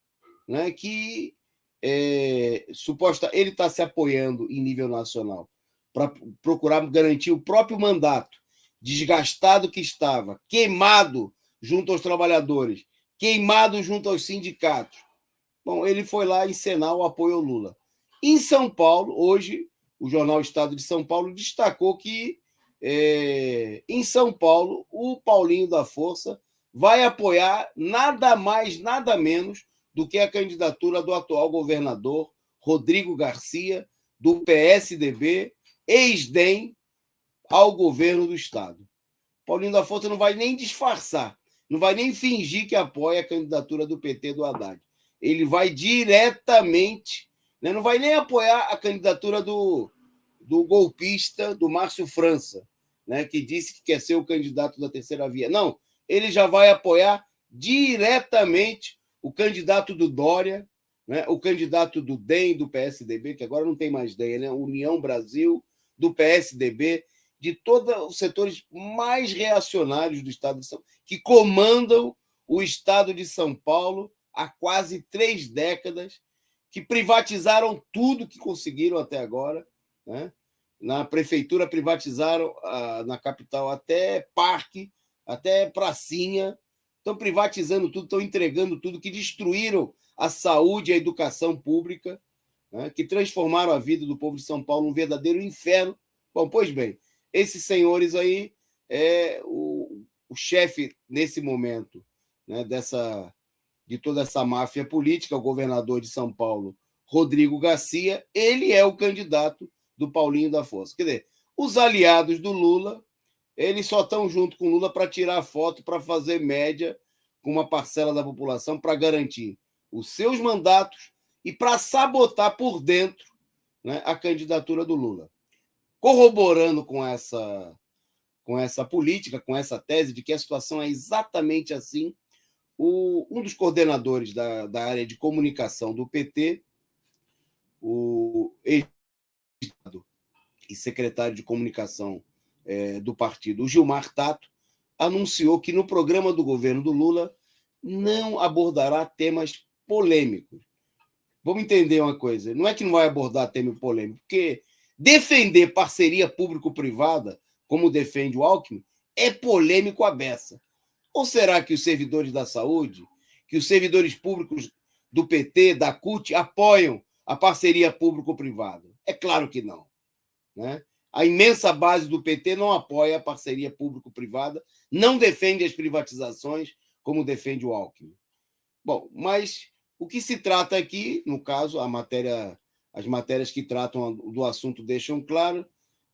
né, que ele está se apoiando em nível nacional para procurar garantir o próprio mandato, desgastado que estava, queimado junto aos trabalhadores, queimado junto aos sindicatos. Bom, ele foi lá encenar o apoio ao Lula. Em São Paulo, hoje, o jornal Estado de São Paulo destacou que, em São Paulo, o Paulinho da Força vai apoiar nada mais, nada menos do que a candidatura do atual governador Rodrigo Garcia, do PSDB, ex-DEM, ao governo do Estado. Paulinho da Força não vai nem disfarçar, não vai nem fingir que apoia a candidatura do PT do Haddad. Ele vai diretamente, né, não vai nem apoiar a candidatura do golpista, do Márcio França, né, que disse que quer ser o candidato da terceira via. Não, ele já vai apoiar diretamente o candidato do Dória, né, o candidato do DEM, do PSDB, que agora não tem mais DEM, né, União Brasil, do PSDB, de todos os setores mais reacionários do Estado de São Paulo, que comandam o Estado de São Paulo há quase 3 décadas, que privatizaram tudo que conseguiram até agora, né? Na prefeitura privatizaram na capital até parque, até pracinha, estão privatizando tudo, estão entregando tudo, que destruíram a saúde e a educação pública, né? Que transformaram a vida do povo de São Paulo num verdadeiro inferno. Bom, pois bem, esses senhores aí, o chefe, nesse momento, né, de toda essa máfia política, o governador de São Paulo, Rodrigo Garcia, ele é o candidato do Paulinho da Força. Quer dizer, os aliados do Lula, eles só estão junto com o Lula para tirar foto, para fazer média com uma parcela da população, para garantir os seus mandatos e para sabotar por dentro, né, a candidatura do Lula. Corroborando com essa política, com essa tese de que a situação é exatamente assim, um dos coordenadores da área de comunicação do PT, o ex e secretário de comunicação do partido, o Gilmar Tato, anunciou que no programa do governo do Lula não abordará temas polêmicos. Vamos entender uma coisa, não é que não vai abordar tema polêmico, porque defender parceria público-privada, como defende o Alckmin, é polêmico à beça. Ou será que os servidores da saúde, que os servidores públicos do PT, da CUT, apoiam a parceria público-privada? É claro que não, né? A imensa base do PT não apoia a parceria público-privada, não defende as privatizações como defende o Alckmin. Bom, mas o que se trata aqui, no caso, as matérias que tratam do assunto deixam claro,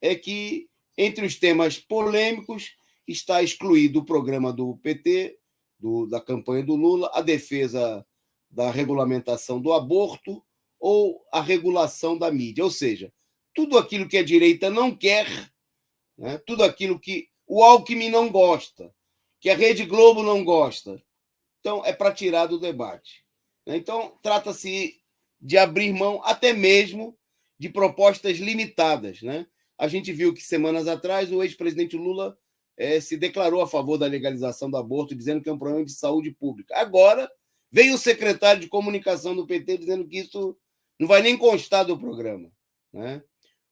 é que entre os temas polêmicos está excluído o programa do PT, da campanha do Lula, a defesa da regulamentação do aborto ou a regulação da mídia. Ou seja, tudo aquilo que a direita não quer, né? Tudo aquilo que o Alckmin não gosta, que a Rede Globo não gosta. Então, é para tirar do debate. Então, trata-se de abrir mão até mesmo de propostas limitadas. Né? A gente viu que semanas atrás o ex-presidente Lula se declarou a favor da legalização do aborto, dizendo que é um problema de saúde pública. Agora, veio o secretário de comunicação do PT dizendo que isso não vai nem constar do programa. Né?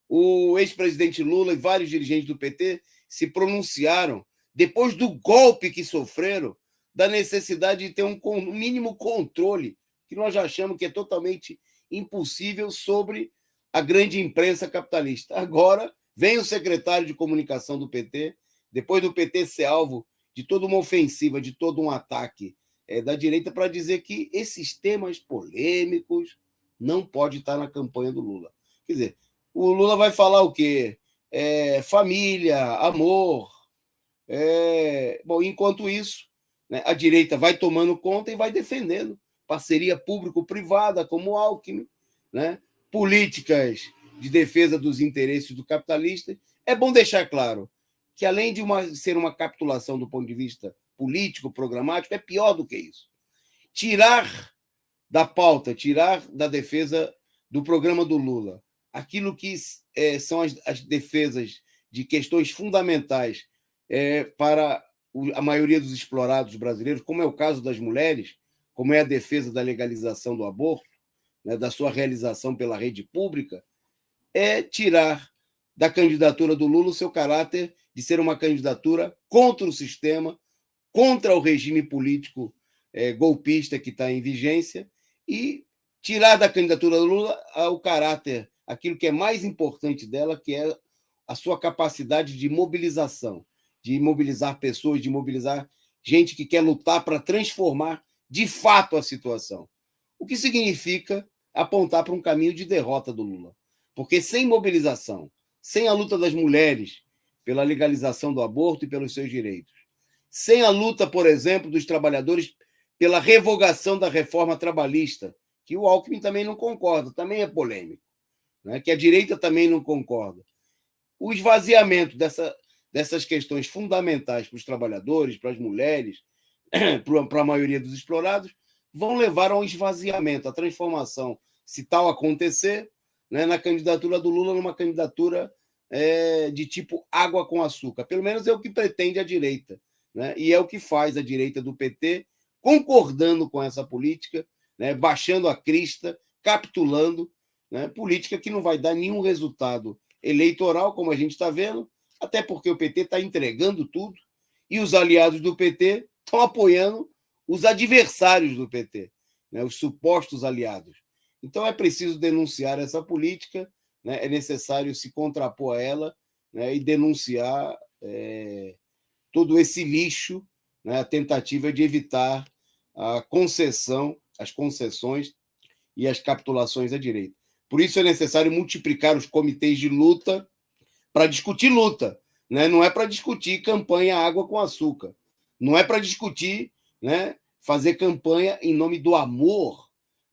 O ex-presidente Lula e vários dirigentes do PT se pronunciaram, depois do golpe que sofreram, da necessidade de ter um mínimo controle, que nós já achamos que é totalmente impossível, sobre a grande imprensa capitalista. Agora, vem o secretário de comunicação do PT, depois do PT ser alvo de toda uma ofensiva, de todo um ataque da direita, para dizer que esses temas polêmicos não pode estar na campanha do Lula. Quer dizer, o Lula vai falar o quê? Família, amor. Bom, enquanto isso, né, a direita vai tomando conta e vai defendendo parceria público-privada, como o Alckmin, né, políticas de defesa dos interesses do capitalista. É bom deixar claro que, além de ser uma capitulação do ponto de vista político, programático, é pior do que isso. Tirar da pauta, tirar da defesa do programa do Lula aquilo que são as defesas de questões fundamentais para a maioria dos explorados brasileiros, como é o caso das mulheres, como é a defesa da legalização do aborto, né, da sua realização pela rede pública, é tirar da candidatura do Lula o seu caráter de ser uma candidatura contra o sistema, contra o regime político golpista que está em vigência, e tirar da candidatura do Lula o caráter, aquilo que é mais importante dela, que é a sua capacidade de mobilização, de mobilizar pessoas, de mobilizar gente que quer lutar para transformar de fato a situação. O que significa apontar para um caminho de derrota do Lula. Porque sem mobilização, sem a luta das mulheres pela legalização do aborto e pelos seus direitos, sem a luta, por exemplo, dos trabalhadores pela revogação da reforma trabalhista, que o Alckmin também não concorda, também é polêmico, né? Que a direita também não concorda. O esvaziamento dessas questões fundamentais para os trabalhadores, para as mulheres, para a maioria dos explorados, vão levar a um esvaziamento, a transformação, se tal acontecer, né, na candidatura do Lula, numa candidatura de tipo água com açúcar. Pelo menos é o que pretende a direita, né? E é o que faz a direita do PT, concordando com essa política, né, baixando a crista, capitulando, né, política que não vai dar nenhum resultado eleitoral, como a gente está vendo, até porque o PT está entregando tudo e os aliados do PT estão apoiando os adversários do PT, né, os supostos aliados. Então é preciso denunciar essa política, né, é necessário se contrapor a ela, né, e denunciar todo esse lixo, né, a tentativa de evitar a concessão, as concessões e as capitulações à direita. Por isso é necessário multiplicar os comitês de luta para discutir luta, né? Não é para discutir campanha água com açúcar, não é para discutir, né, fazer campanha em nome do amor,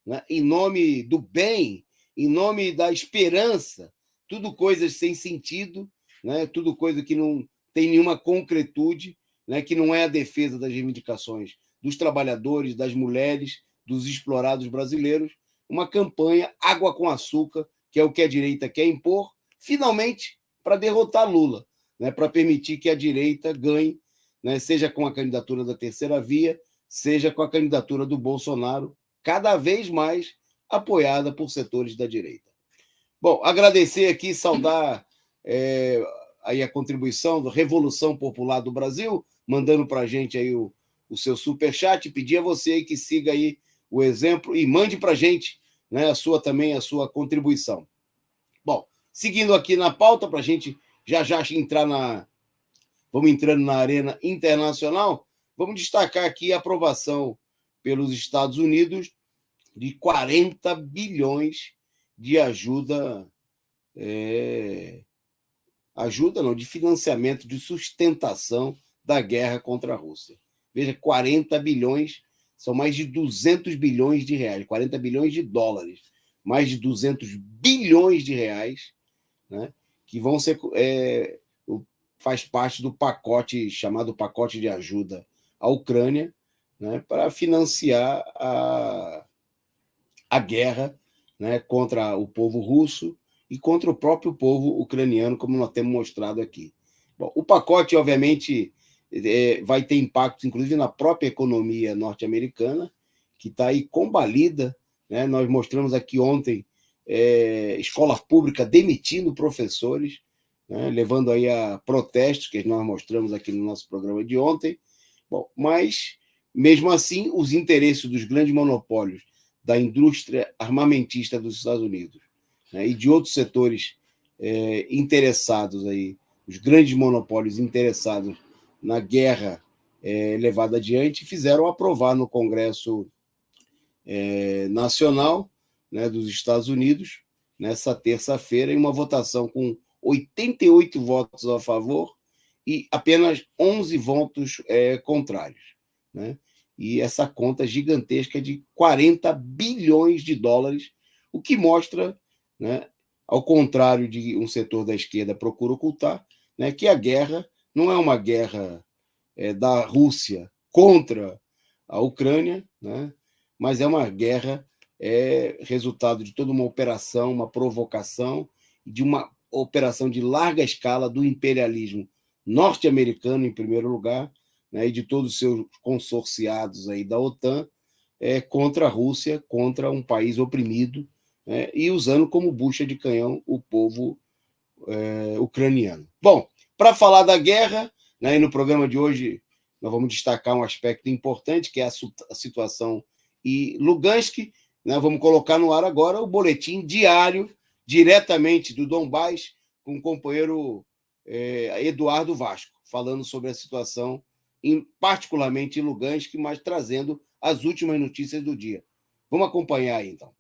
né, em nome do bem, em nome da esperança, tudo coisas sem sentido, né, tudo coisa que não tem nenhuma concretude, né, que não é a defesa das reivindicações dos trabalhadores, das mulheres, dos explorados brasileiros, uma campanha água com açúcar, que é o que a direita quer impor, finalmente, para derrotar Lula, né, para permitir que a direita ganhe, né, seja com a candidatura da terceira via, seja com a candidatura do Bolsonaro, cada vez mais apoiada por setores da direita. Bom, agradecer aqui, saudar aí a contribuição da Revolução Popular do Brasil, mandando para a gente aí o seu superchat, pedir a você aí que siga aí o exemplo e mande para a gente, né, a sua contribuição. Bom, seguindo aqui na pauta, para a gente já entrar vamos entrando na arena internacional, vamos destacar aqui a aprovação pelos Estados Unidos de 40 bilhões de de financiamento, de sustentação da guerra contra a Rússia. Veja, 40 bilhões, são mais de 200 bilhões de reais, 40 bilhões de dólares, mais de 200 bilhões de reais, né, que vão ser, faz parte do pacote, chamado pacote de ajuda à Ucrânia, né, para financiar a guerra, né, contra o povo russo e contra o próprio povo ucraniano, como nós temos mostrado aqui. Bom, o pacote, obviamente, vai ter impacto, inclusive, na própria economia norte-americana, que está aí combalida, né? Nós mostramos aqui ontem escola pública demitindo professores, né? Levando aí a protestos, que nós mostramos aqui no nosso programa de ontem. Bom, mas, mesmo assim, os interesses dos grandes monopólios da indústria armamentista dos Estados Unidos, né, e de outros setores interessados aí, os grandes monopólios interessados na guerra levada adiante, fizeram aprovar no Congresso Nacional, né, dos Estados Unidos, nessa terça-feira, em uma votação com 88 votos a favor e apenas 11 votos contrários, né? E essa conta gigantesca de 40 bilhões de dólares, o que mostra, né, ao contrário de um setor da esquerda procura ocultar, né, que a guerra não é uma guerra da Rússia contra a Ucrânia, né, mas é uma guerra resultado de toda uma operação, uma provocação, de uma operação de larga escala do imperialismo norte-americano, em primeiro lugar, né, e de todos os seus consorciados aí da OTAN, contra a Rússia, contra um país oprimido, né, e usando como bucha de canhão o povo ucraniano. Bom, para falar da guerra, né, e no programa de hoje nós vamos destacar um aspecto importante, que é a situação em Lugansk, né, vamos colocar no ar agora o boletim diário, diretamente do Donbás, com o companheiro Eduardo Vasco, falando sobre a situação, particularmente em Lugansk, mas trazendo as últimas notícias do dia. Vamos acompanhar aí, então.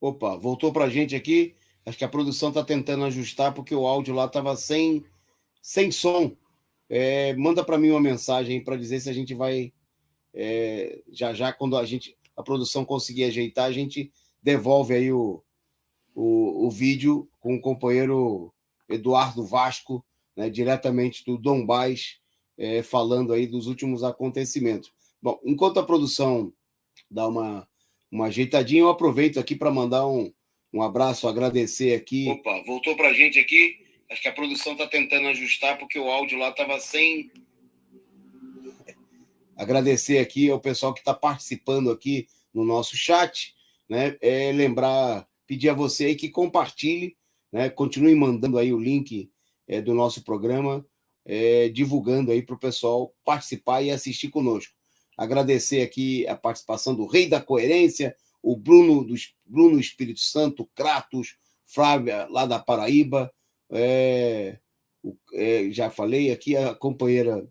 Opa, voltou para a gente aqui. Acho que a produção está tentando ajustar porque o áudio lá estava sem som. Manda para mim uma mensagem para dizer se a gente vai já quando a produção conseguir ajeitar, a gente devolve aí o vídeo com o companheiro Eduardo Vasco, né, diretamente do Donbás, falando aí dos últimos acontecimentos. Bom, enquanto a produção dá uma ajeitadinha, eu aproveito aqui para mandar um abraço, agradecer aqui. Opa, voltou para a gente aqui. Acho que a produção está tentando ajustar porque o áudio lá estava sem. Agradecer aqui ao pessoal que está participando aqui no nosso chat, né? Lembrar, pedir a você aí que compartilhe, né? Continue mandando aí o link do nosso programa, divulgando aí para o pessoal participar e assistir conosco. Agradecer aqui a participação do Rei da Coerência, o Bruno Espírito Santo, Kratos, Flávia, lá da Paraíba, já falei aqui, a companheira,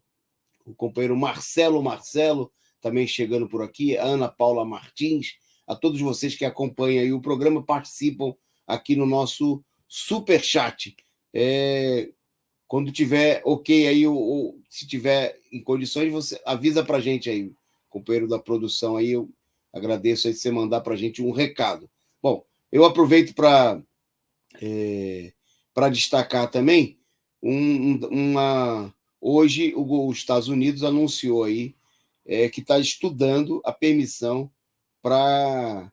o companheiro Marcelo, também chegando por aqui, a Ana Paula Martins, a todos vocês que acompanham aí o programa, participam aqui no nosso superchat. Quando tiver ok aí, ou se tiver em condições, você avisa para a gente aí, companheiro da produção aí, eu agradeço aí você mandar para a gente um recado. Bom, eu aproveito para destacar também Hoje, os Estados Unidos anunciou aí que está estudando a permissão para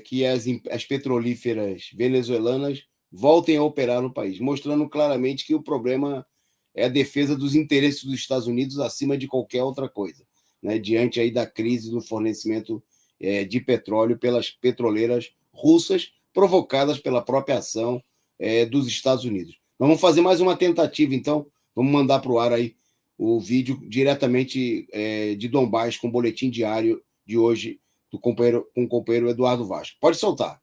que as petrolíferas venezuelanas voltem a operar no país, mostrando claramente que o problema é a defesa dos interesses dos Estados Unidos acima de qualquer outra coisa, né? Diante aí da crise no fornecimento de petróleo pelas petroleiras russas, provocadas pela própria ação dos Estados Unidos. Nós vamos fazer mais uma tentativa, então, vamos mandar para o ar aí o vídeo diretamente de Donbás, com o boletim diário de hoje com o companheiro Eduardo Vasco. Pode soltar.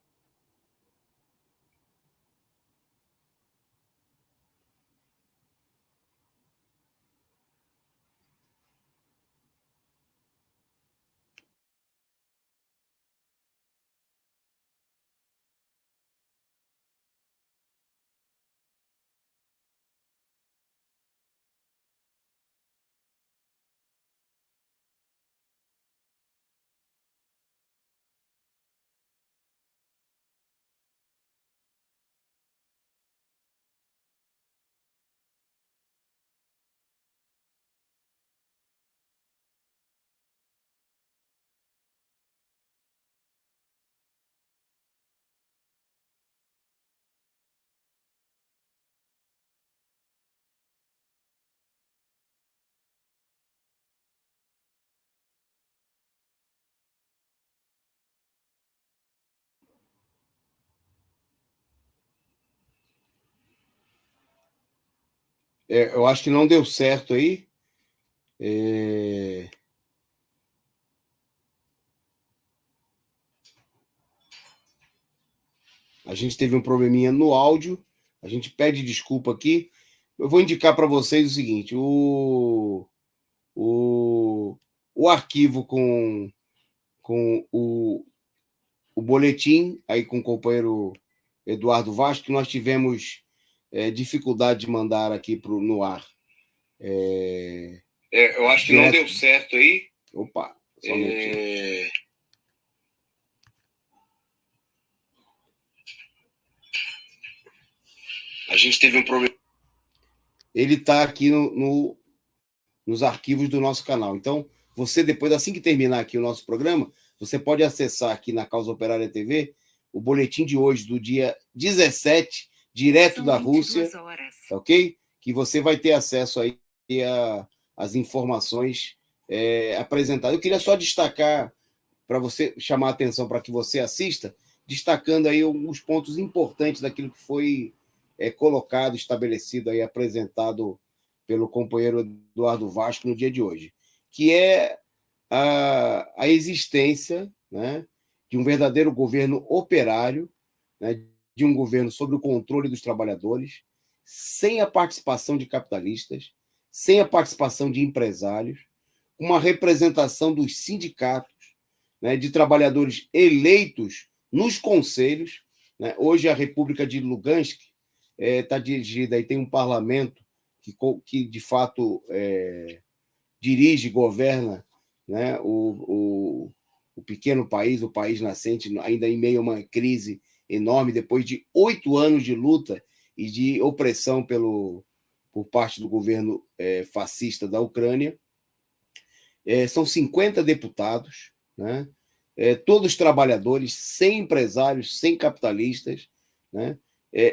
Eu acho que não deu certo aí. A gente teve um probleminha no áudio. A gente pede desculpa aqui. Eu vou indicar para vocês o seguinte: o arquivo com o boletim, aí com o companheiro Eduardo Vasco, que nós tivemos dificuldade de mandar aqui no ar. Eu acho que não deu certo aí. Opa, só um minutinho. A gente teve um problema. Ele está aqui nos arquivos do nosso canal. Então, você depois, assim que terminar aqui o nosso programa, você pode acessar aqui na Causa Operária TV o boletim de hoje, do dia 17, direto da Rússia, ok? Que você vai ter acesso aí às informações apresentadas. Eu queria só destacar, para você chamar a atenção para que você assista, destacando aí alguns pontos importantes daquilo que foi colocado, estabelecido aí, apresentado pelo companheiro Eduardo Vasco no dia de hoje, que é a existência, né, de um verdadeiro governo operário, né, de um governo sob o controle dos trabalhadores, sem a participação de capitalistas, sem a participação de empresários, uma representação dos sindicatos, né, de trabalhadores eleitos nos conselhos. Né? Hoje a República de Lugansk está dirigida e tem um parlamento que de fato dirige, governa, né, o pequeno país, o país nascente, ainda em meio a uma crise enorme, depois de 8 anos de luta e de opressão por parte do governo fascista da Ucrânia. São 50 deputados, né, todos trabalhadores, sem empresários, sem capitalistas, né,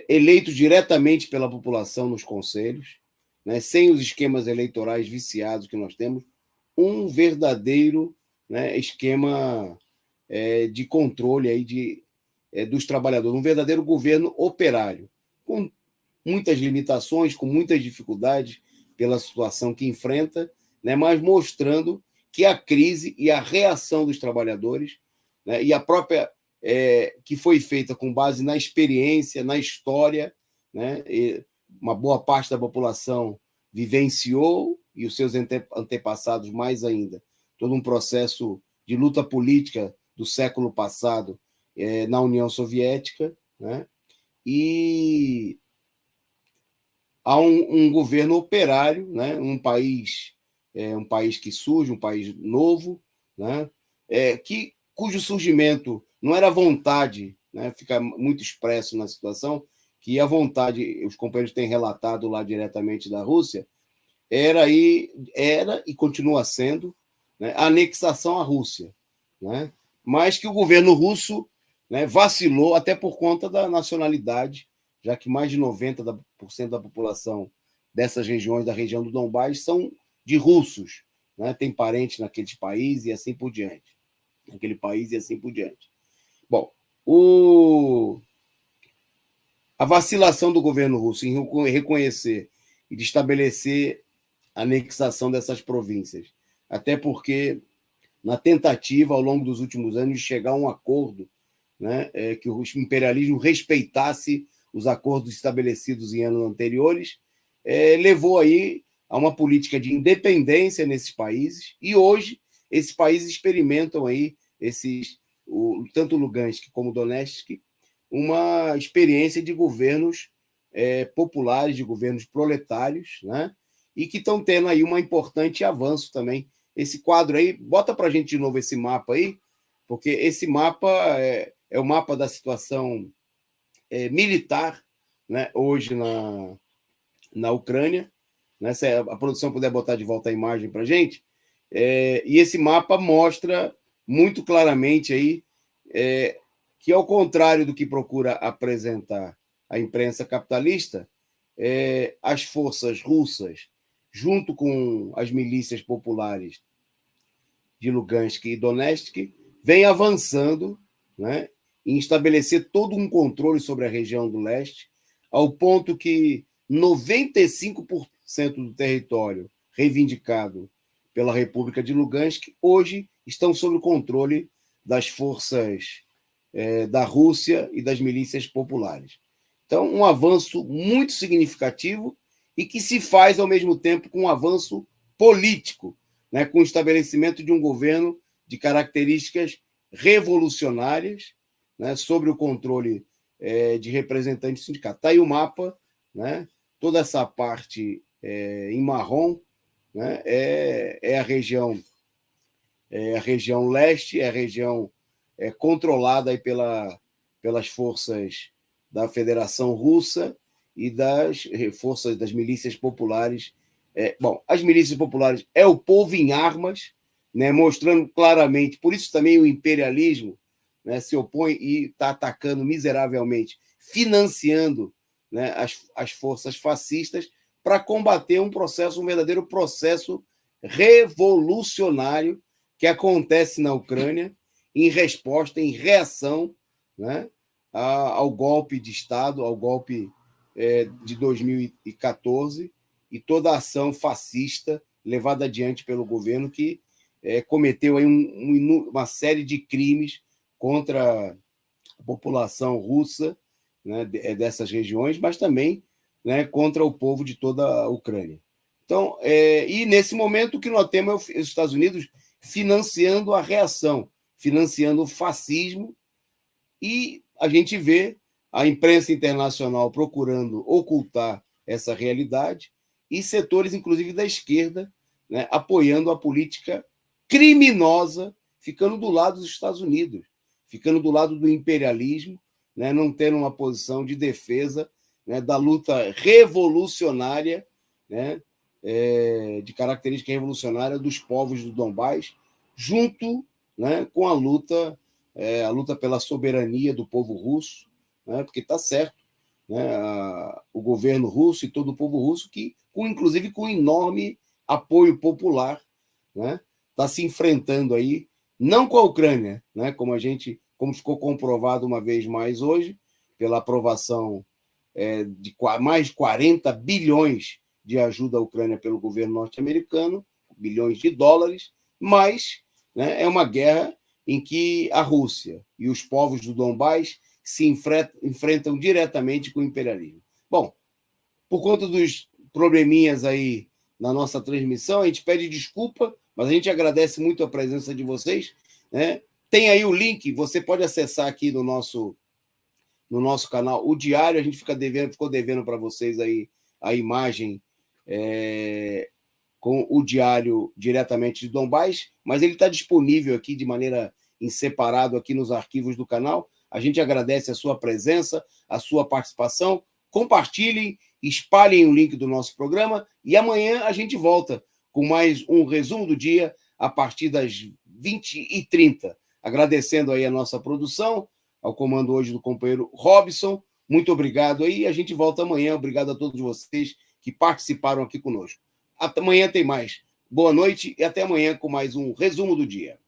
eleitos diretamente pela população nos conselhos, né, sem os esquemas eleitorais viciados que nós temos, um verdadeiro, né, esquema de controle aí dos trabalhadores, um verdadeiro governo operário, com muitas limitações, com muitas dificuldades pela situação que enfrenta, né, mas mostrando que a crise e a reação dos trabalhadores, né, e a própria que foi feita com base na experiência, na história, né, uma boa parte da população vivenciou, e os seus antepassados mais ainda, todo um processo de luta política do século passado na União Soviética, né? E há um governo operário, né? Um país que surge, um país novo, né? Cujo surgimento não era vontade, né? Fica muito expresso na situação, que a vontade, os companheiros têm relatado lá diretamente da Rússia, era e continua sendo, né, a anexação à Rússia, né? Mas que o governo russo, né, vacilou até por conta da nacionalidade, já que mais de 90% da população dessas regiões, da região do Donbás, são de russos, né? Tem parentes naqueles países e assim por diante. Naquele país e assim por diante. Bom, a vacilação do governo russo em reconhecer e de estabelecer a anexação dessas províncias, até porque, na tentativa, ao longo dos últimos anos, de chegar a um acordo, né, que o imperialismo respeitasse os acordos estabelecidos em anos anteriores, levou aí a uma política de independência nesses países, e hoje esses países experimentam aí, tanto Lugansk como Donetsk, uma experiência de governos populares, de governos proletários, né, e que estão tendo aí um importante avanço também. Esse quadro aí, bota para a gente de novo esse mapa aí, porque esse mapa é o mapa da situação militar, né, hoje na Ucrânia, né, se a produção puder botar de volta a imagem para a gente, e esse mapa mostra muito claramente aí que, ao contrário do que procura apresentar a imprensa capitalista, as forças russas, junto com as milícias populares de Lugansk e Donetsk, vem avançando, né, em estabelecer todo um controle sobre a região do leste, ao ponto que 95% do território reivindicado pela República de Lugansk hoje estão sob o controle das forças da Rússia e das milícias populares. Então, um avanço muito significativo e que se faz, ao mesmo tempo, com um avanço político, né, com o estabelecimento de um governo de características revolucionárias, né, sobre o controle de representantes sindicatos. Está aí o mapa, né, toda essa parte em marrom, né, é a região leste, é a região controlada aí pelas forças da Federação Russa e das forças das milícias populares. Bom, as milícias populares é o povo em armas, né, mostrando claramente, por isso também o imperialismo, né, se opõe e está atacando miseravelmente, financiando, né, as forças fascistas para combater um verdadeiro processo revolucionário que acontece na Ucrânia em resposta, em reação, né, ao golpe de Estado, ao golpe de 2014 e toda a ação fascista levada adiante pelo governo que cometeu aí uma série de crimes contra a população russa, né, dessas regiões, mas também, né, contra o povo de toda a Ucrânia. Então, e nesse momento o que nós temos é os Estados Unidos financiando a reação, financiando o fascismo, e a gente vê a imprensa internacional procurando ocultar essa realidade e setores, inclusive da esquerda, né, apoiando a política criminosa, ficando do lado dos Estados Unidos, ficando do lado do imperialismo, né, não tendo uma posição de defesa, né, da luta revolucionária, né, de característica revolucionária dos povos do Donbás, junto, né, com a luta pela soberania do povo russo, né, porque está certo, né, o governo russo e todo o povo russo, que, inclusive com enorme apoio popular, né, está se enfrentando aí, não com a Ucrânia, né, como ficou comprovado uma vez mais hoje, pela aprovação de mais de 40 bilhões de ajuda à Ucrânia pelo governo norte-americano, bilhões de dólares, mas, né, é uma guerra em que a Rússia e os povos do Donbás se enfrentam diretamente com o imperialismo. Bom, por conta dos probleminhas aí na nossa transmissão, a gente pede desculpa, mas a gente agradece muito a presença de vocês, né? Tem aí o link, você pode acessar aqui no nosso canal o diário, a gente ficou devendo para vocês aí a imagem com o diário diretamente de Donbás, mas ele está disponível aqui de maneira em separado aqui nos arquivos do canal. A gente agradece a sua presença, a sua participação. compartilhem, espalhem o link do nosso programa e amanhã a gente volta com mais um resumo do dia a partir das 20h30. Agradecendo aí a nossa produção, ao comando hoje do companheiro Robson. Muito obrigado aí. A gente volta amanhã. Obrigado a todos vocês que participaram aqui conosco. Amanhã tem mais. Boa noite e até amanhã com mais um resumo do dia.